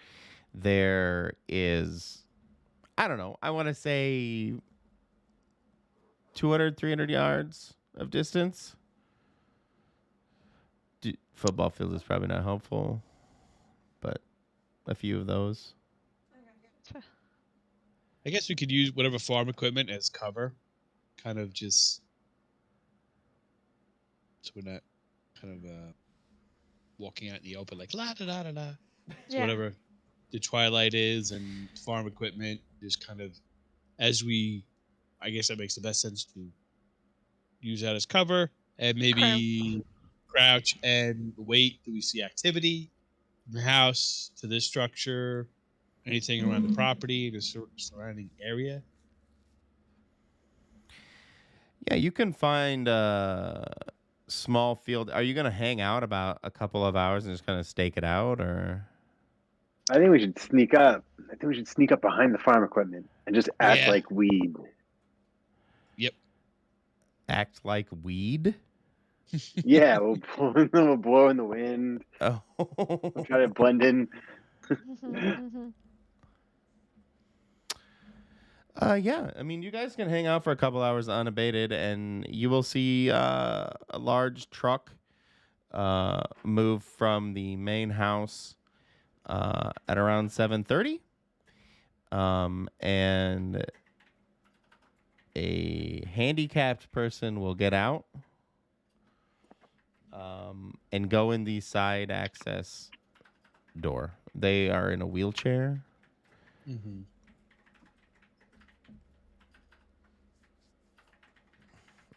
There is, I don't know, I want to say 200, 300 yards of distance. Football field is probably not helpful, but a few of those. I guess we could use whatever farm equipment as cover. kind of just so we're not kind of walking out in the open like la da da da da. So Yeah. whatever the twilight is and farm equipment is kind of as we, I guess that makes the best sense to use that as cover and maybe crouch and wait. Do we see activity from the house to this structure? Anything around the property, the surrounding area? Yeah, you can find a small field. Are you going to hang out about a couple of hours and just kind of stake it out, or I think we should sneak up. I think we should sneak up behind the farm equipment and just act Yeah. like weed. Yep. act like weed? Yeah, we'll blow in the wind. Oh. We'll try to blend in. Yeah, I mean, you guys can hang out for a couple hours unabated, and you will see a large truck move from the main house at around 7:30, and a handicapped person will get out and go in the side access door. They are in a wheelchair. Mm-hmm.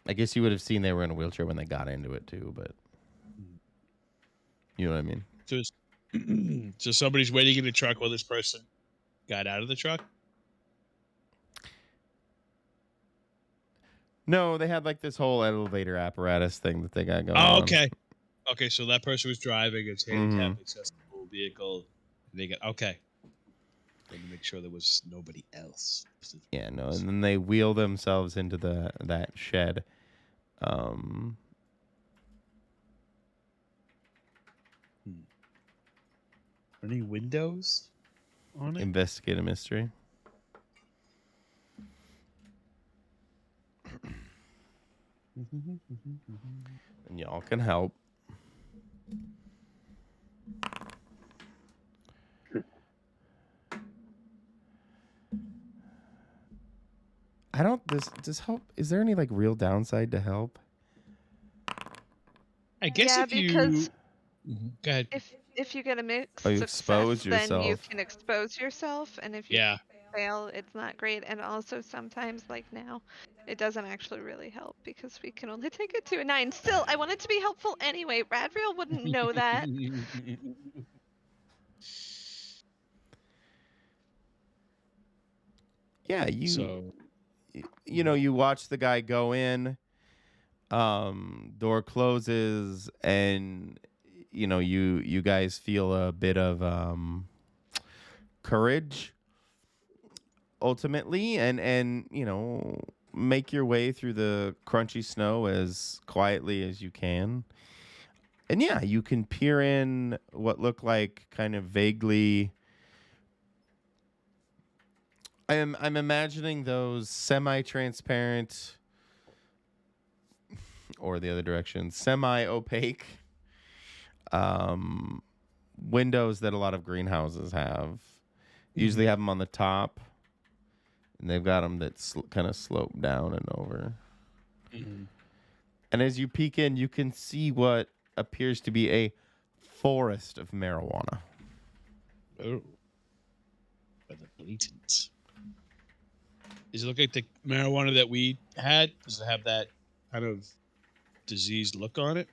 I guess you would have seen they were in a wheelchair when they got into it too, but you know what I mean. So, so somebody's waiting in the truck while this person got out of the truck. No, they had like this whole elevator apparatus thing that they got going Oh, on. okay. Okay, so that person was driving a handicapped accessible vehicle. And they got okay. Wanted to make sure there was nobody else. Yeah, no, and then they wheel themselves into that shed. Any windows on it? Investigate a mystery. And y'all can help. I don't. Does help? Is there any like real downside to help? I guess Yeah, if because you go ahead. if you get a mixed Oh, you success, expose then you yourself. can expose yourself, and if you Yeah. fail, it's not great. And also sometimes, like now, it doesn't actually really help because we can only take it to a 9. Still, I want it to be helpful anyway. Radriel wouldn't know that. Yeah, you So you know, you watch the guy go in, door closes, and you know, you guys feel a bit of courage ultimately, and you know, make your way through the crunchy snow as quietly as you can. And yeah, you can peer in what look like kind of vaguely. I'm imagining those semi-transparent, or the other direction, semi-opaque um, windows that a lot of greenhouses have. Usually have them on the top, and they've got them that kind of slope down and over. And as you peek in, you can see what appears to be a forest of marijuana. oh, but the blatant. Does it look like the marijuana that we had? Does it have that kind of diseased look on it?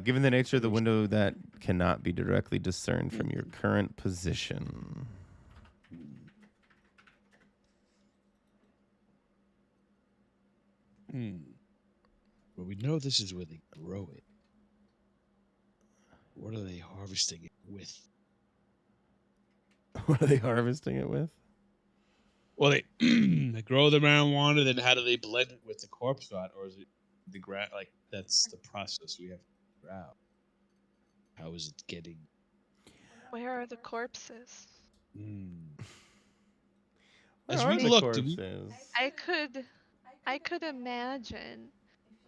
Given the nature of the window, that cannot be directly discerned from your current position. Well, we know this is where they grow it. What are they harvesting it with? What are they harvesting it with? Well, they they grow the marijuana. Then how do they blend it with the corpse rot, or is it the like that's the process we have to figure out? How is it getting? Where are the corpses? As Where we are the looked, corpses? I could imagine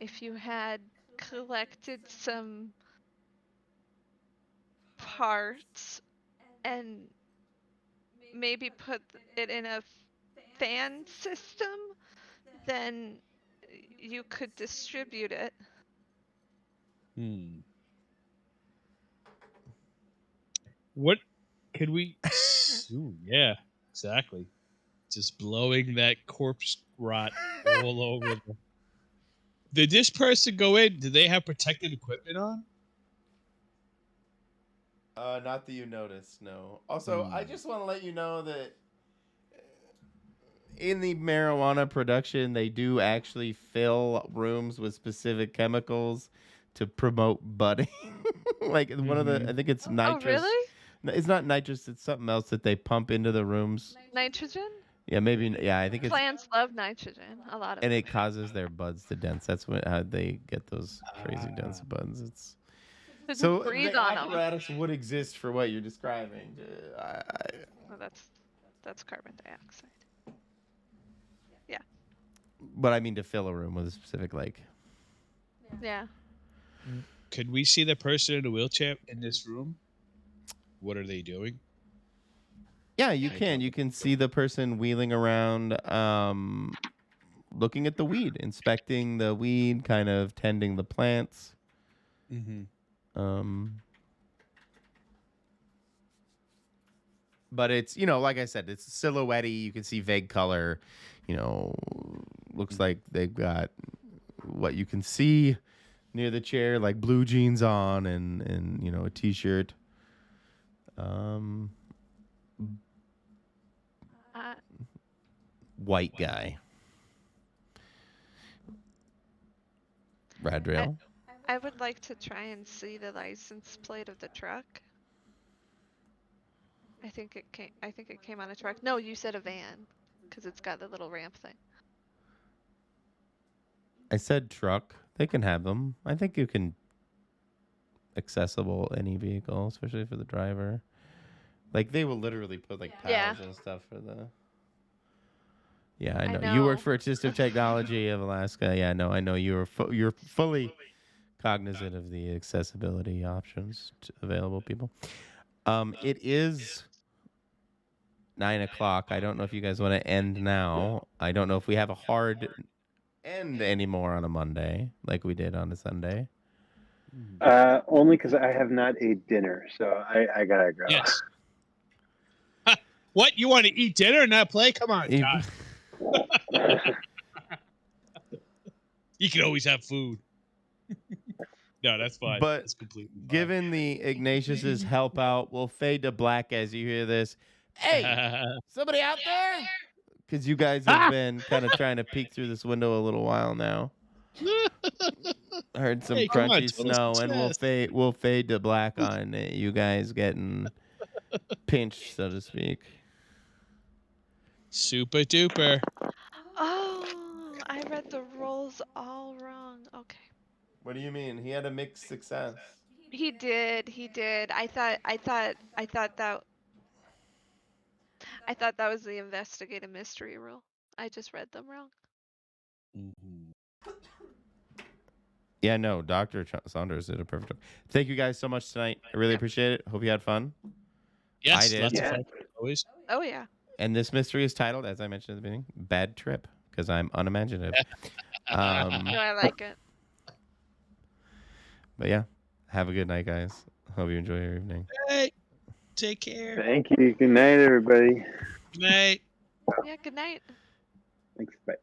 if you had collected some parts and maybe put it in a fan system, then you could distribute it. What could we? Ooh, yeah, exactly. Just blowing that corpse rot all over the. Did this person go in? Did they have protective equipment on? Not that you noticed, no. Also, I just want to let you know that in the marijuana production, they do actually fill rooms with specific chemicals to promote budding. Like one of the, I think it's Oh, nitrous. really? No, it's not nitrous. It's something else that they pump into the rooms. Nitrogen? Yeah, maybe. Yeah, I think it's. Plants love nitrogen. A lot of And them. it causes their buds to dense. That's how they get those crazy dense buds. It's To so just breathe the on them. apparatus would exist for what you're describing. Well, that's carbon dioxide. Yeah. But I mean to fill a room with a specific Yeah. Could we see the person in a wheelchair in this room? What are they doing? Yeah, you can. You can see the person wheeling around, looking at the weed, inspecting the weed, kind of tending the plants. But it's, like I said, it's silhouette-y. You can see vague color. Looks like they've got what you can see near the chair, like blue jeans on and a t-shirt. White guy. Radriel. I would like to try and see the license plate of the truck. I think it came on a truck. No, you said a van, because it's got the little ramp thing. I said truck. They can have them. I think you can accessible any vehicle, especially for the driver. Like they will literally put like paddles and stuff for the. Yeah, I know. You work for Assistive Technology of Alaska. Yeah, no, I know you're fully cognizant of the accessibility options available, people. It is 9:00. I don't know if you guys want to end now. I don't know if we have a hard end anymore on a Monday like we did on a Sunday. Only because I have not ate dinner, so I gotta go. Yes. What? You want to eat dinner and not play? Come on, God. You can always have food. No, that's fine. But that's completely fine. Given the Ignatius's help out, we'll fade to black as you hear this. Hey, somebody out there? Because you guys have been kind of trying to peek through this window a little while now. Heard some crunchy snow, and we'll fade to black on you guys getting pinched, so to speak. Super duper. Oh, I read the rolls all wrong. Okay. What do you mean? He had a mixed success. He did. I thought that was the investigative mystery rule. I just read them wrong. Yeah, no, Dr. Saunders did a perfect job. Thank you guys so much tonight. I really appreciate it. Hope you had fun. Yes, I did. lots of fun always. Oh yeah. And this mystery is titled, as I mentioned at the beginning, Bad Trip, because I'm unimaginative. No, I like it. But yeah, have a good night, guys. Hope you enjoy your evening. Hey, take care. Thank you. Good night, everybody. Good night. Yeah, good night. Thanks. Bye.